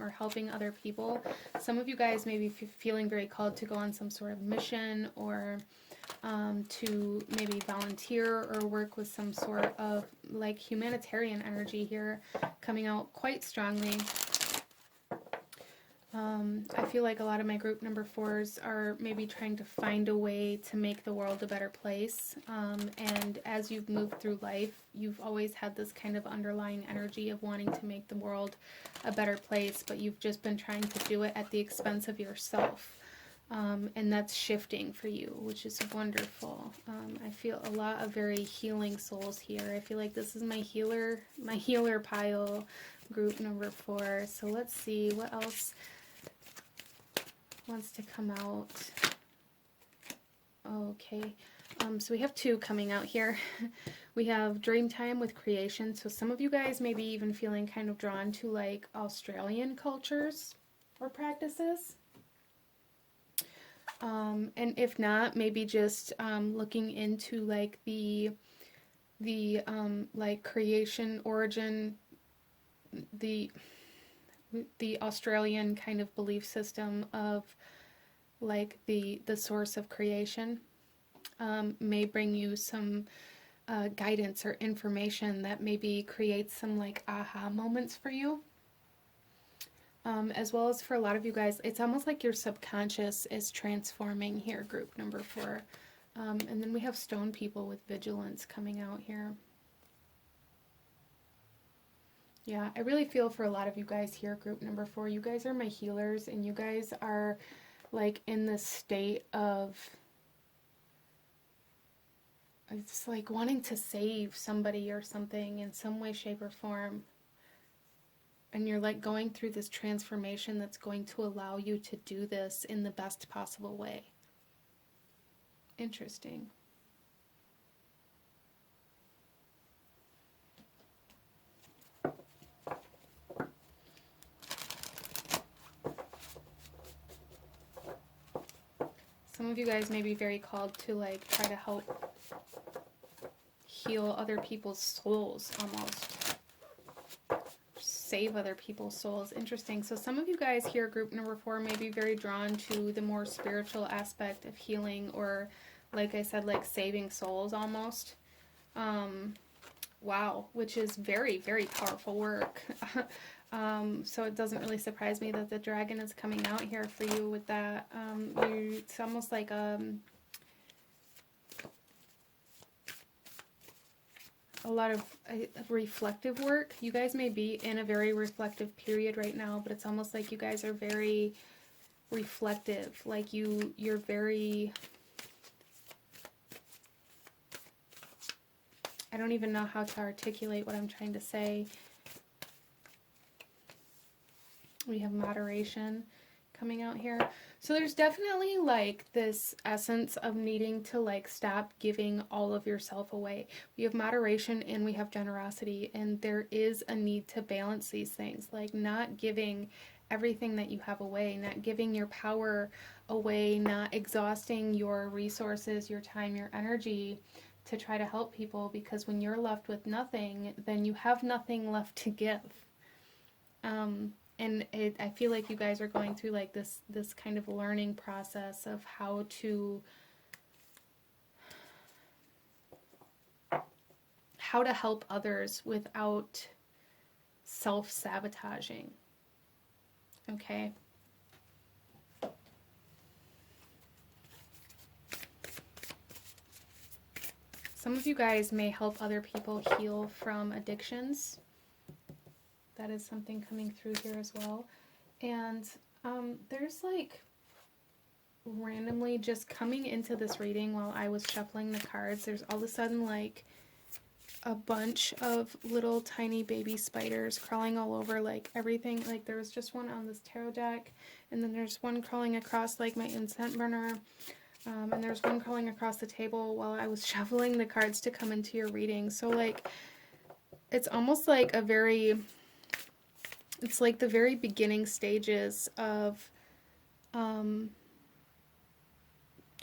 or helping other people. Some of you guys may be feeling very called to go on some sort of mission, or to maybe volunteer or work with some sort of like humanitarian energy here coming out quite strongly. I feel like a lot of my group number 4s are maybe trying to find a way to make the world a better place. And as you've moved through life, you've always had this kind of underlying energy of wanting to make the world a better place, but you've just been trying to do it at the expense of yourself. And that's shifting for you, which is wonderful. I feel a lot of very healing souls here. I feel like this is my healer pile group number 4. So let's see what else wants to come out. Okay, so we have 2 coming out here. We have dream time with creation. So some of you guys may be even feeling kind of drawn to like Australian cultures or practices. And if not, maybe just looking into like the like creation origin, the Australian kind of belief system of like the source of creation, may bring you some guidance or information that maybe creates some like aha moments for you. As well as for a lot of you guys, it's almost like your subconscious is transforming here, group number 4. And then we have stone people with vigilance coming out here. Yeah, I really feel for a lot of you guys here, group number 4. You guys are my healers, and you guys are like in this state of, it's like wanting to save somebody or something in some way, shape, or form. And you're like going through this transformation that's going to allow you to do this in the best possible way. Interesting. Some of you guys may be very called to like try to help heal other people's souls almost. Save other people's souls. Interesting. So some of you guys here, group number 4, may be very drawn to the more spiritual aspect of healing, or like I said, like saving souls almost. Wow, which is very, very powerful work. So it doesn't really surprise me that the dragon is coming out here for you with that. It's almost like a lot of reflective work. You guys may be in a very reflective period right now, but it's almost like you guys are very reflective. Like you're very, I don't even know how to articulate what I'm trying to say. We have moderation coming out here. So there's definitely like this essence of needing to like stop giving all of yourself away. We have moderation and we have generosity, and there is a need to balance these things, like not giving everything that you have away, not giving your power away, not exhausting your resources, your time, your energy to try to help people, because when you're left with nothing, then you have nothing left to give. And I feel like you guys are going through like this kind of learning process of how to help others without self-sabotaging. Okay. Some of you guys may help other people heal from addictions. That is something coming through here as well. And there's like randomly just coming into this reading while I was shuffling the cards, there's all of a sudden like a bunch of little tiny baby spiders crawling all over like everything. Like there was just one on this tarot deck, and then there's one crawling across like my incense burner, and there's one crawling across the table while I was shuffling the cards to come into your reading. So like it's almost like it's like the very beginning stages of, do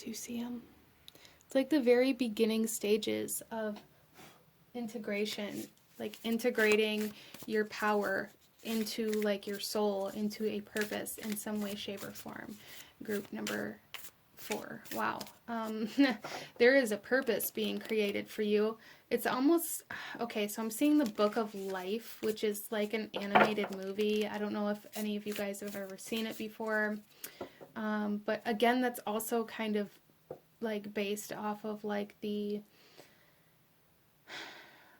you see them? It's like the very beginning stages of integration, like integrating your power into like your soul, into a purpose in some way, shape, or form. Group number 4. Wow. There is a purpose being created for you. It's almost, okay, so I'm seeing the Book of Life, which is like an animated movie. I don't know if any of you guys have ever seen it before. But again, that's also kind of like based off of like the,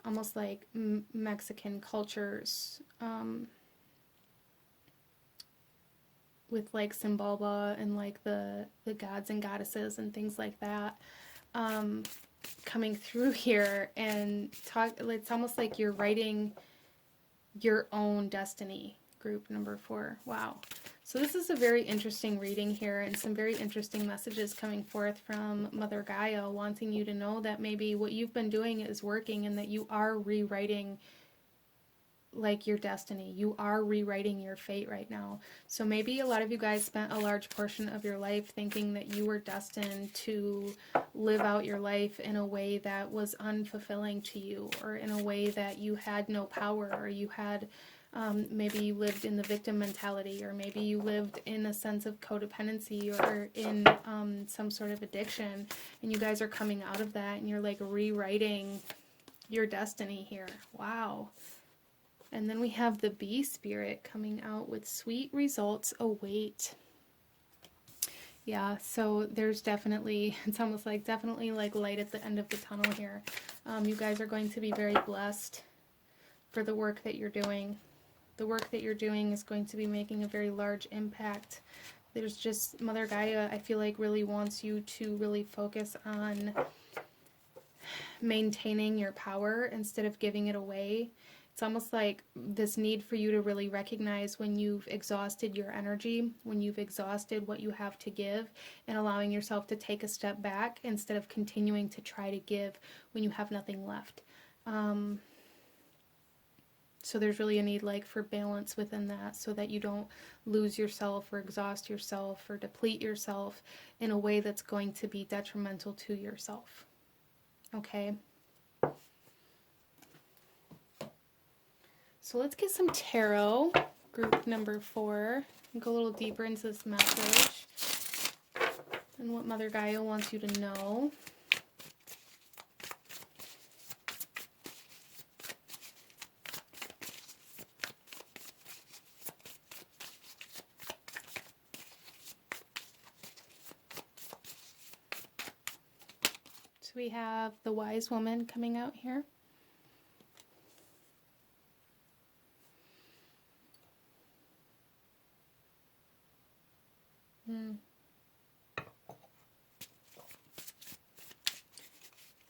almost like Mexican cultures, with like Simbalba and like the gods and goddesses and things like that, coming through here. And it's almost like you're writing your own destiny. Group number 4. Wow. So this is a very interesting reading here, and some very interesting messages coming forth from Mother Gaia, wanting you to know that maybe what you've been doing is working, and that you are rewriting like your destiny. You are rewriting your fate right now. So maybe a lot of you guys spent a large portion of your life thinking that you were destined to live out your life in a way that was unfulfilling to you, or in a way that you had no power, or you had maybe you lived in the victim mentality, or maybe you lived in a sense of codependency, or in some sort of addiction, and you guys are coming out of that, and you're like rewriting your destiny here. Wow. And then we have the bee spirit coming out with sweet results await. Yeah, so there's definitely, it's almost like definitely like light at the end of the tunnel here. You guys are going to be very blessed for the work that you're doing. The work that you're doing is going to be making a very large impact. There's just, Mother Gaia, I feel like, really wants you to really focus on maintaining your power instead of giving it away. It's almost like this need for you to really recognize when you've exhausted your energy, when you've exhausted what you have to give, and allowing yourself to take a step back instead of continuing to try to give when you have nothing left. So there's really a need like for balance within that, so that you don't lose yourself or exhaust yourself or deplete yourself in a way that's going to be detrimental to yourself. Okay? So let's get some tarot, group number 4, and go a little deeper into this message and what Mother Gaia wants you to know. So we have the wise woman coming out here.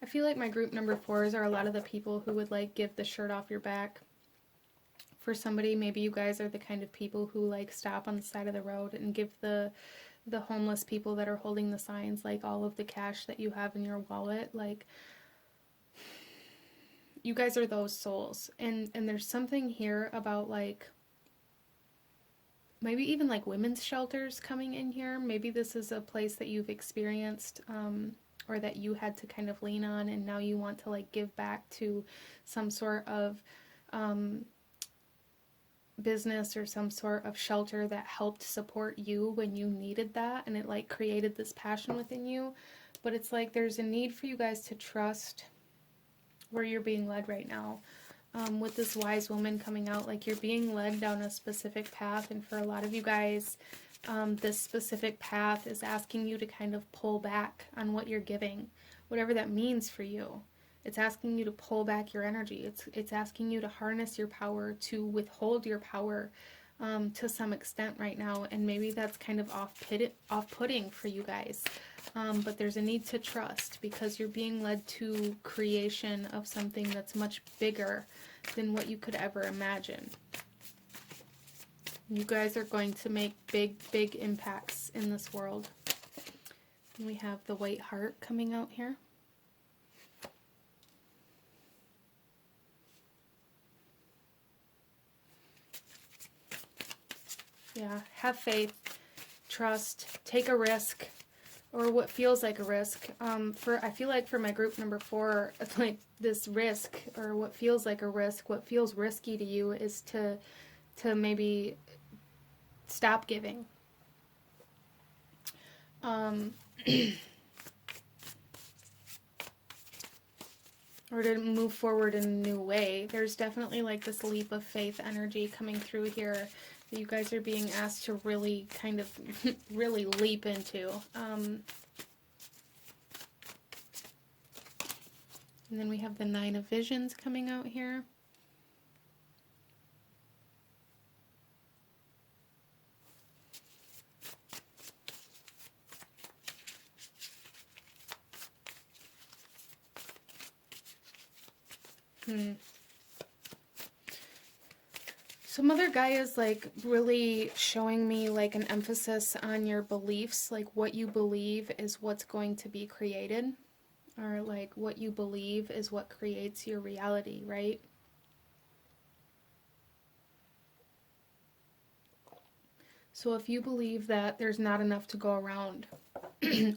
I feel like my group number 4s are a lot of the people who would like give the shirt off your back for somebody. Maybe you guys are the kind of people who like stop on the side of the road and give the homeless people that are holding the signs like all of the cash that you have in your wallet. Like, you guys are those souls. And there's something here about like maybe even like women's shelters coming in here. Maybe this is a place that you've experienced or that you had to kind of lean on, and now you want to like give back to some sort of business or some sort of shelter that helped support you when you needed that, and it like created this passion within you. But it's like there's a need for you guys to trust where you're being led right now. With this wise woman coming out, like you're being led down a specific path, and for a lot of you guys, this specific path is asking you to kind of pull back on what you're giving, whatever that means for you. It's asking you to pull back your energy. It's asking you to harness your power, to withhold your power to some extent right now, and maybe that's kind of off-putting for you guys. But there's a need to trust, because you're being led to creation of something that's much bigger than what you could ever imagine. You guys are going to make big, big impacts in this world. And we have the white heart coming out here. Yeah, have faith, trust, take a risk, or what feels like a risk. I feel like for my group number 4, it's like this risk, or what feels like a risk, what feels risky to you is to maybe stop giving. Or to move forward in a new way. There's definitely like this leap of faith energy coming through here that you guys are being asked to really kind of really leap into. And then we have the 9 of Visions coming out here. So Mother Gaia is like really showing me like an emphasis on your beliefs, like what you believe is what's going to be created, or like what you believe is what creates your reality, right? So if you believe that there's not enough to go around,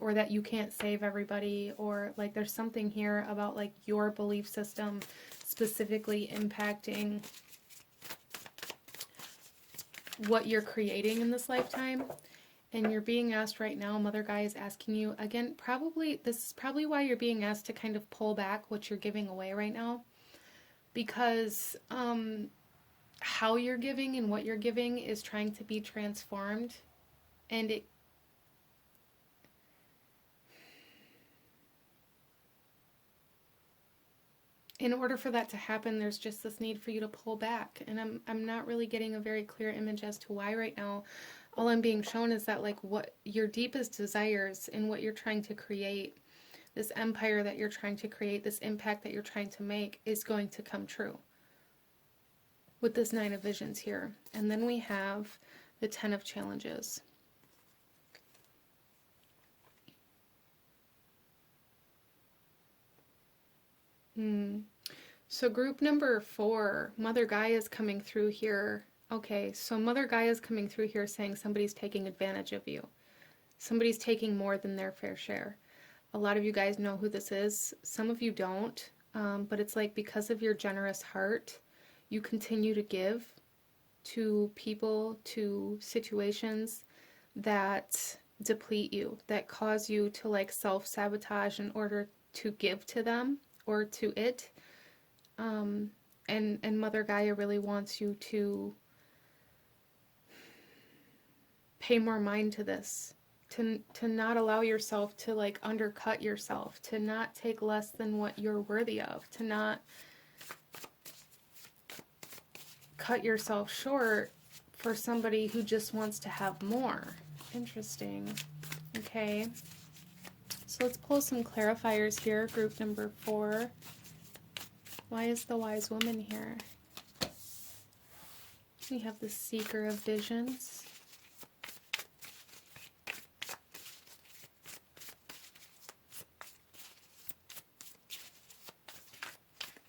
or that you can't save everybody, or like there's something here about like your belief system specifically impacting what you're creating in this lifetime, and you're being asked right now, Mother Gaia is asking you again, probably this is probably why you're being asked to kind of pull back what you're giving away right now, because how you're giving and what you're giving is trying to be transformed, and it in order for that to happen, there's just this need for you to pull back. And I'm not really getting a very clear image as to why right now. All I'm being shown is that like what your deepest desires and what you're trying to create, this empire that you're trying to create, this impact that you're trying to make is going to come true. With this 9 of Visions here. And then we have the 10 of Challenges. So group number 4, Mother Gaia is coming through here. Okay, so Mother Gaia is coming through here saying somebody's taking advantage of you. Somebody's taking more than their fair share. A lot of you guys know who this is. Some of you don't, but it's like because of your generous heart, you continue to give to people, to situations that deplete you, that cause you to like self-sabotage in order to give to them or to it. And Mother Gaia really wants you to pay more mind to this, to not allow yourself to like undercut yourself, to not take less than what you're worthy of, to not cut yourself short for somebody who just wants to have more. Interesting. Okay. So let's pull some clarifiers here. Group number 4. Why is the Wise Woman here? We have the Seeker of Visions.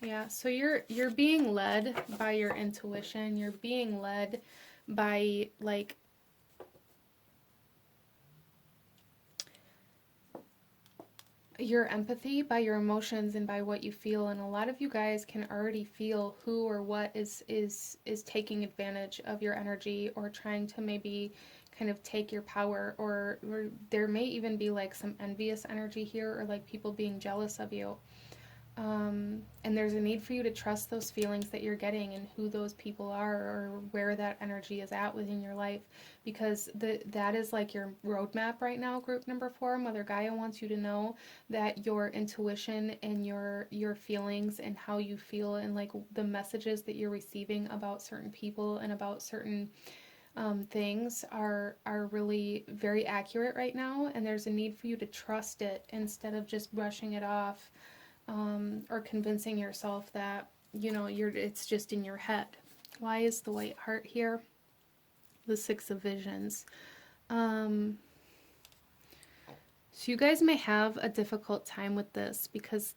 Yeah, so you're being led by your intuition. You're being led by like your empathy, by your emotions, and by what you feel. And a lot of you guys can already feel who or what is taking advantage of your energy, or trying to maybe kind of take your power, or there may even be like some envious energy here, or like people being jealous of you. And there's a need for you to trust those feelings that you're getting and who those people are, or where that energy is at within your life, because that is like your roadmap right now. Group number 4, Mother Gaia wants you to know that your intuition and your feelings and how you feel, and like the messages that you're receiving about certain people and about certain things are really very accurate right now, and there's a need for you to trust it instead of just brushing it off. Or convincing yourself that, you know, it's just in your head. Why is the White Heart here? The 6 of Visions. So you guys may have a difficult time with this, because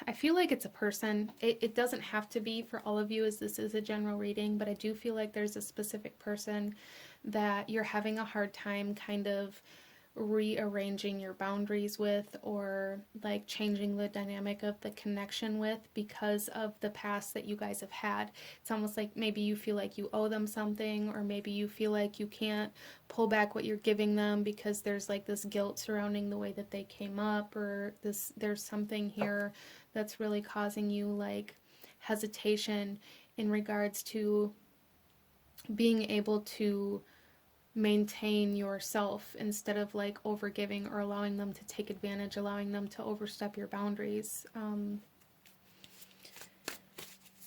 I feel like it's a person. It doesn't have to be for all of you, as this is a general reading, but I do feel like there's a specific person that you're having a hard time kind of rearranging your boundaries with, or like changing the dynamic of the connection with, because of the past that you guys have had. It's almost like maybe you feel like you owe them something, or maybe you feel like you can't pull back what you're giving them because there's like this guilt surrounding the way that they came up, or there's something here that's really causing you like hesitation in regards to being able to maintain yourself, instead of like overgiving or allowing them to take advantage, allowing them to overstep your boundaries. And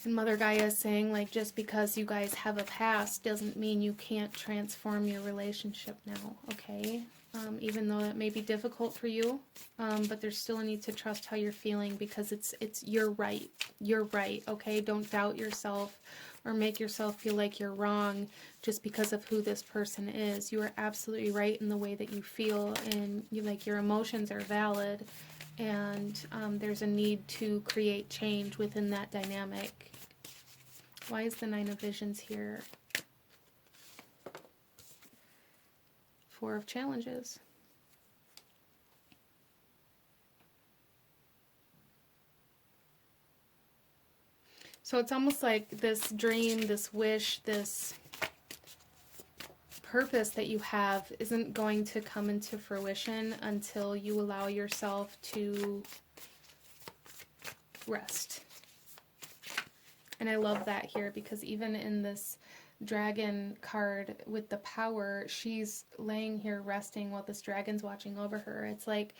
Mother Gaia is saying, like, just because you guys have a past doesn't mean you can't transform your relationship now, okay? Even though that may be difficult for you, but there's still a need to trust how you're feeling, because it's you're right, okay? Don't doubt yourself or make yourself feel like you're wrong just because of who this person is. You are absolutely right in the way that you feel, and your emotions are valid, and there's a need to create change within that dynamic. Why is the Nine of Visions here? Four of Challenges. So it's almost like this dream, this wish, this purpose that you have isn't going to come into fruition until you allow yourself to rest. And I love that here, because even in this dragon card with the power, she's laying here resting while this dragon's watching over her. It's like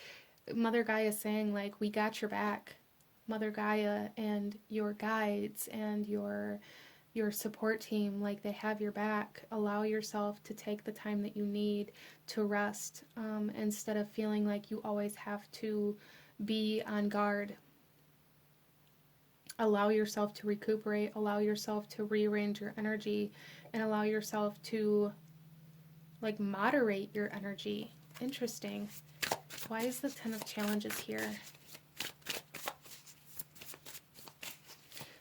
Mother Gaia is saying, like, we got your back. Mother Gaia and your guides and your support team, like, they have your back. Allow yourself to take the time that you need to rest, instead of feeling like you always have to be on guard. Allow yourself to recuperate, allow yourself to rearrange your energy, and allow yourself to, like, moderate your energy. Interesting. Why is the Ten of Challenges here?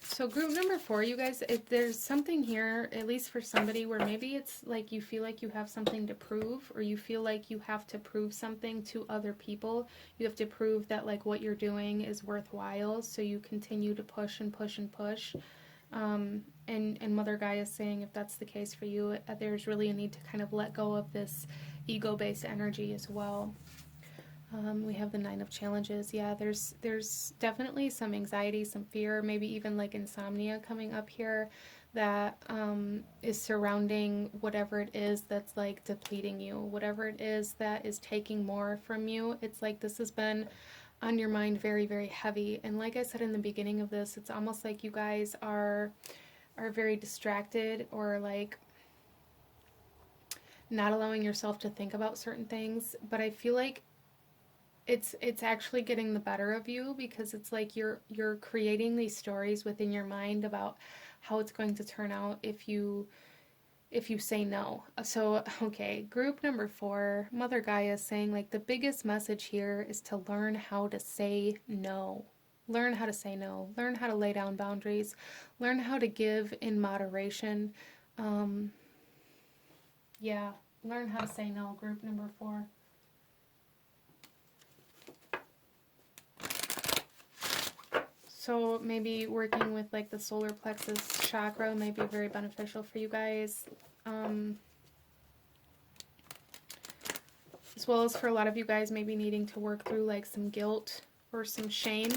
So group number 4, you guys, if there's something here, at least for somebody, where maybe it's like you feel like you have something to prove, or you feel like you have to prove something to other people. You have to prove that, like, what you're doing is worthwhile, so you continue to push and push and push. And Mother Gaia is saying, if that's the case for you, there's really a need to kind of let go of this ego-based energy as well. We have the Nine of Challenges. Yeah, there's definitely some anxiety, some fear, maybe even like insomnia coming up here that is surrounding whatever it is that's, like, depleting you, whatever it is that is taking more from you. It's like this has been on your mind very, very heavy. And like I said in the beginning of this, it's almost like you guys are very distracted, or like not allowing yourself to think about certain things. But I feel like it's actually getting the better of you, because it's like you're creating these stories within your mind about how it's going to turn out if you say no. So, okay, group number 4, Mother Gaia is saying, like, the biggest message here is to learn how to say no. Learn how to say no. Learn how to lay down boundaries. Learn how to give in moderation. Yeah, learn how to say no, group number 4. So maybe working with, like, the solar plexus chakra may be very beneficial for you guys. As well as for a lot of you guys maybe needing to work through, like, some guilt or some shame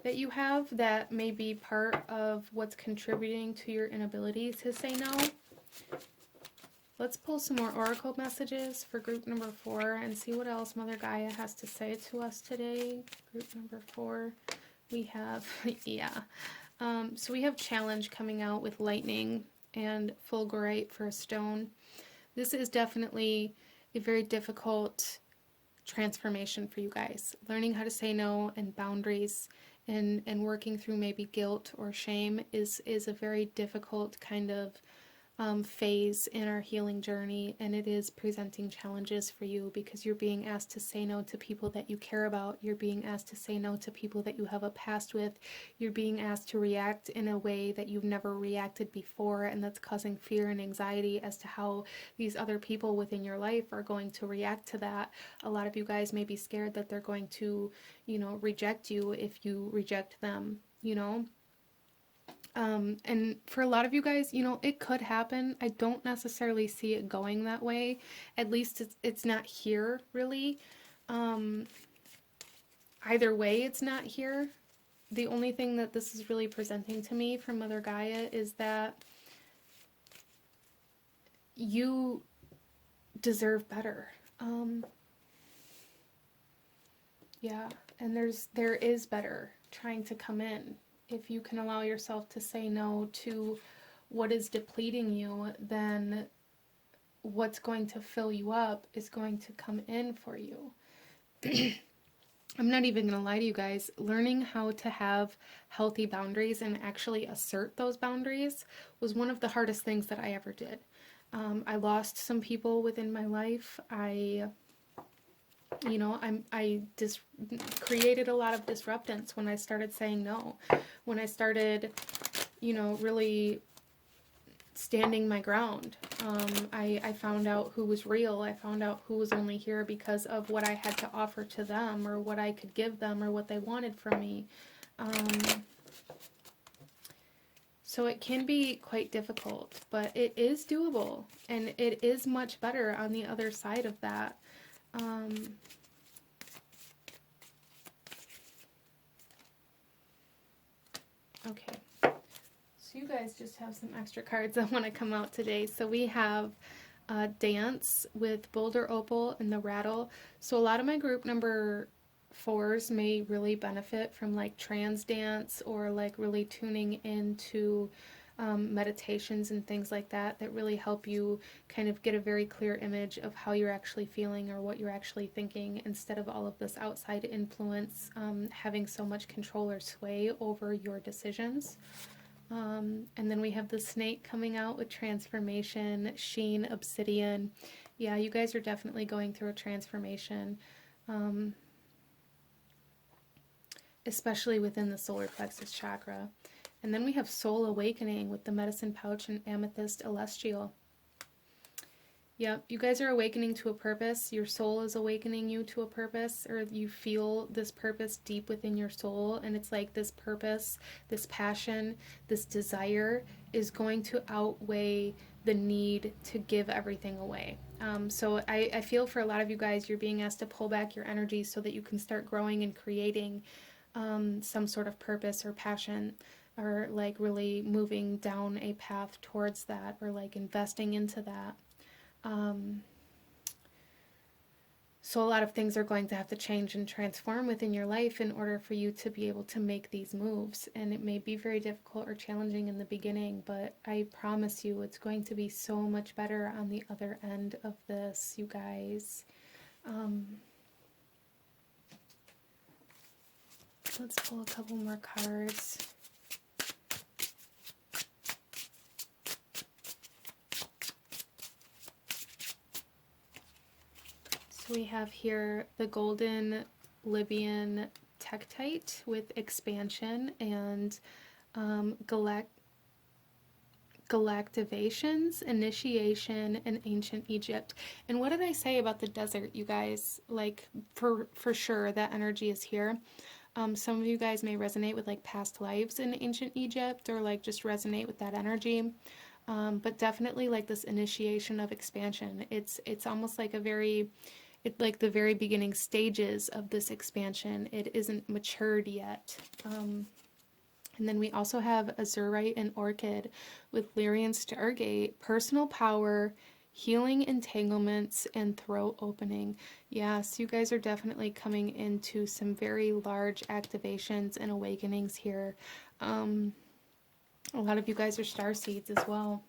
that you have that may be part of what's contributing to your inability to say no. Let's pull some more oracle messages for group number 4 and see what else Mother Gaia has to say to us today. Group number 4. We have, yeah. So we have challenge coming out with lightning and fulgurite for a stone. This is definitely a very difficult transformation for you guys. Learning how to say no and boundaries and working through maybe guilt or shame is a very difficult kind of phase in our healing journey, and it is presenting challenges for you because you're being asked to say no to people that you care about. You're being asked to say no to people that you have a past with. You're being asked to react in a way that you've never reacted before, and that's causing fear and anxiety as to how these other people within your life are going to react to that. A lot of you guys may be scared that they're going to, reject you if you reject them, and for a lot of you guys, it could happen. I don't necessarily see it going that way. At least it's not here, really. Either way, it's not here. The only thing that this is really presenting to me from Mother Gaia is that you deserve better. Yeah, and there is better trying to come in. If you can allow yourself to say no to what is depleting you, then what's going to fill you up is going to come in for you. I'm not even going to lie to you guys, learning how to have healthy boundaries and actually assert those boundaries was one of the hardest things that I ever did. I lost some people within my life. I just created a lot of disruptance when I started saying no. When I started, really standing my ground. I found out who was real. I found out who was only here because of what I had to offer to them, or what I could give them, or what they wanted from me. So it can be quite difficult, but it is doable, and it is much better on the other side of that. Okay. So you guys just have some extra cards that want to come out today. So we have Dance with Boulder Opal and the Rattle. So a lot of my group number 4s may really benefit from like trance dance, or like really tuning into meditations and things like that that really help you kind of get a very clear image of how you're actually feeling or what you're actually thinking, instead of all of this outside influence having so much control or sway over your decisions. And then we have the snake coming out with transformation, sheen, obsidian. Yeah, you guys are definitely going through a transformation, especially within the solar plexus chakra. And then we have soul awakening with the medicine pouch and amethyst celestial. Yep, you guys are awakening to a purpose. Your soul is awakening you to a purpose, or you feel this purpose deep within your soul, and it's like this purpose, this passion, this desire is going to outweigh the need to give everything away. So I feel for a lot of you guys, you're being asked to pull back your energy so that you can start growing and creating some sort of purpose or passion, or like really moving down a path towards that, or like investing into that. So a lot of things are going to have to change and transform within your life in order for you to be able to make these moves. And it may be very difficult or challenging in the beginning, but I promise you it's going to be so much better on the other end of this, you guys. Let's pull a couple more cards. We have here the golden Libyan tektite with expansion and galactivations, initiation, and ancient Egypt. And what did I say about the desert, you guys? Like, for sure, that energy is here. Some of you guys may resonate with like past lives in ancient Egypt, or like just resonate with that energy. But definitely like this initiation of expansion. It's almost like like the very beginning stages of this expansion. It isn't matured yet. And then we also have Azurite and Orchid with Lyrian Stargate, personal power, healing entanglements, and throat opening. Yes, you guys are definitely coming into some very large activations and awakenings here. A lot of you guys are star seeds as well.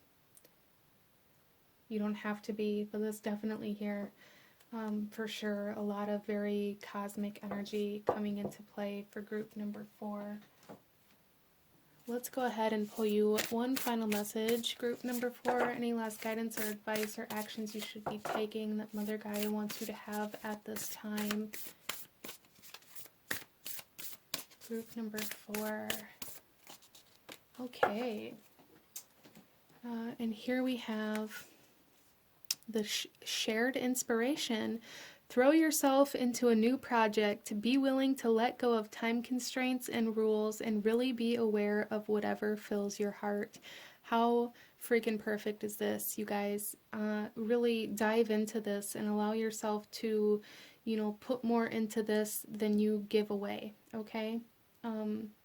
You don't have to be, but it's definitely here. For sure, a lot of very cosmic energy coming into play for group number 4. Let's go ahead and pull you one final message. Group number 4, any last guidance or advice or actions you should be taking that Mother Gaia wants you to have at this time? Group number 4. Okay. And here we have the shared inspiration. Throw yourself into a new project. Be willing to let go of time constraints and rules, and really be aware of whatever fills your heart. How freaking perfect is this, you guys? Really dive into this and allow yourself to, put more into this than you give away, okay?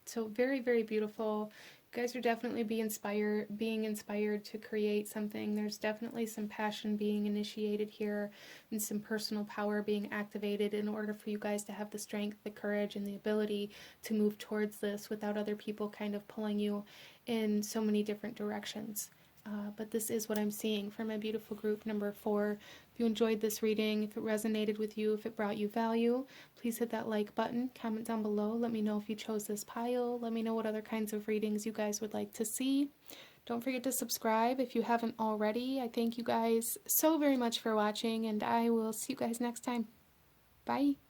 So very, very beautiful. You guys are definitely being inspired to create something. There's definitely some passion being initiated here, and some personal power being activated in order for you guys to have the strength, the courage, and the ability to move towards this without other people kind of pulling you in so many different directions. but this is what I'm seeing for my beautiful group number 4. If you enjoyed this reading, if it resonated with you, if it brought you value, please hit that like button, comment down below, let me know if you chose this pile, let me know what other kinds of readings you guys would like to see. Don't forget to subscribe if you haven't already. I thank you guys so very much for watching, and I will see you guys next time. Bye!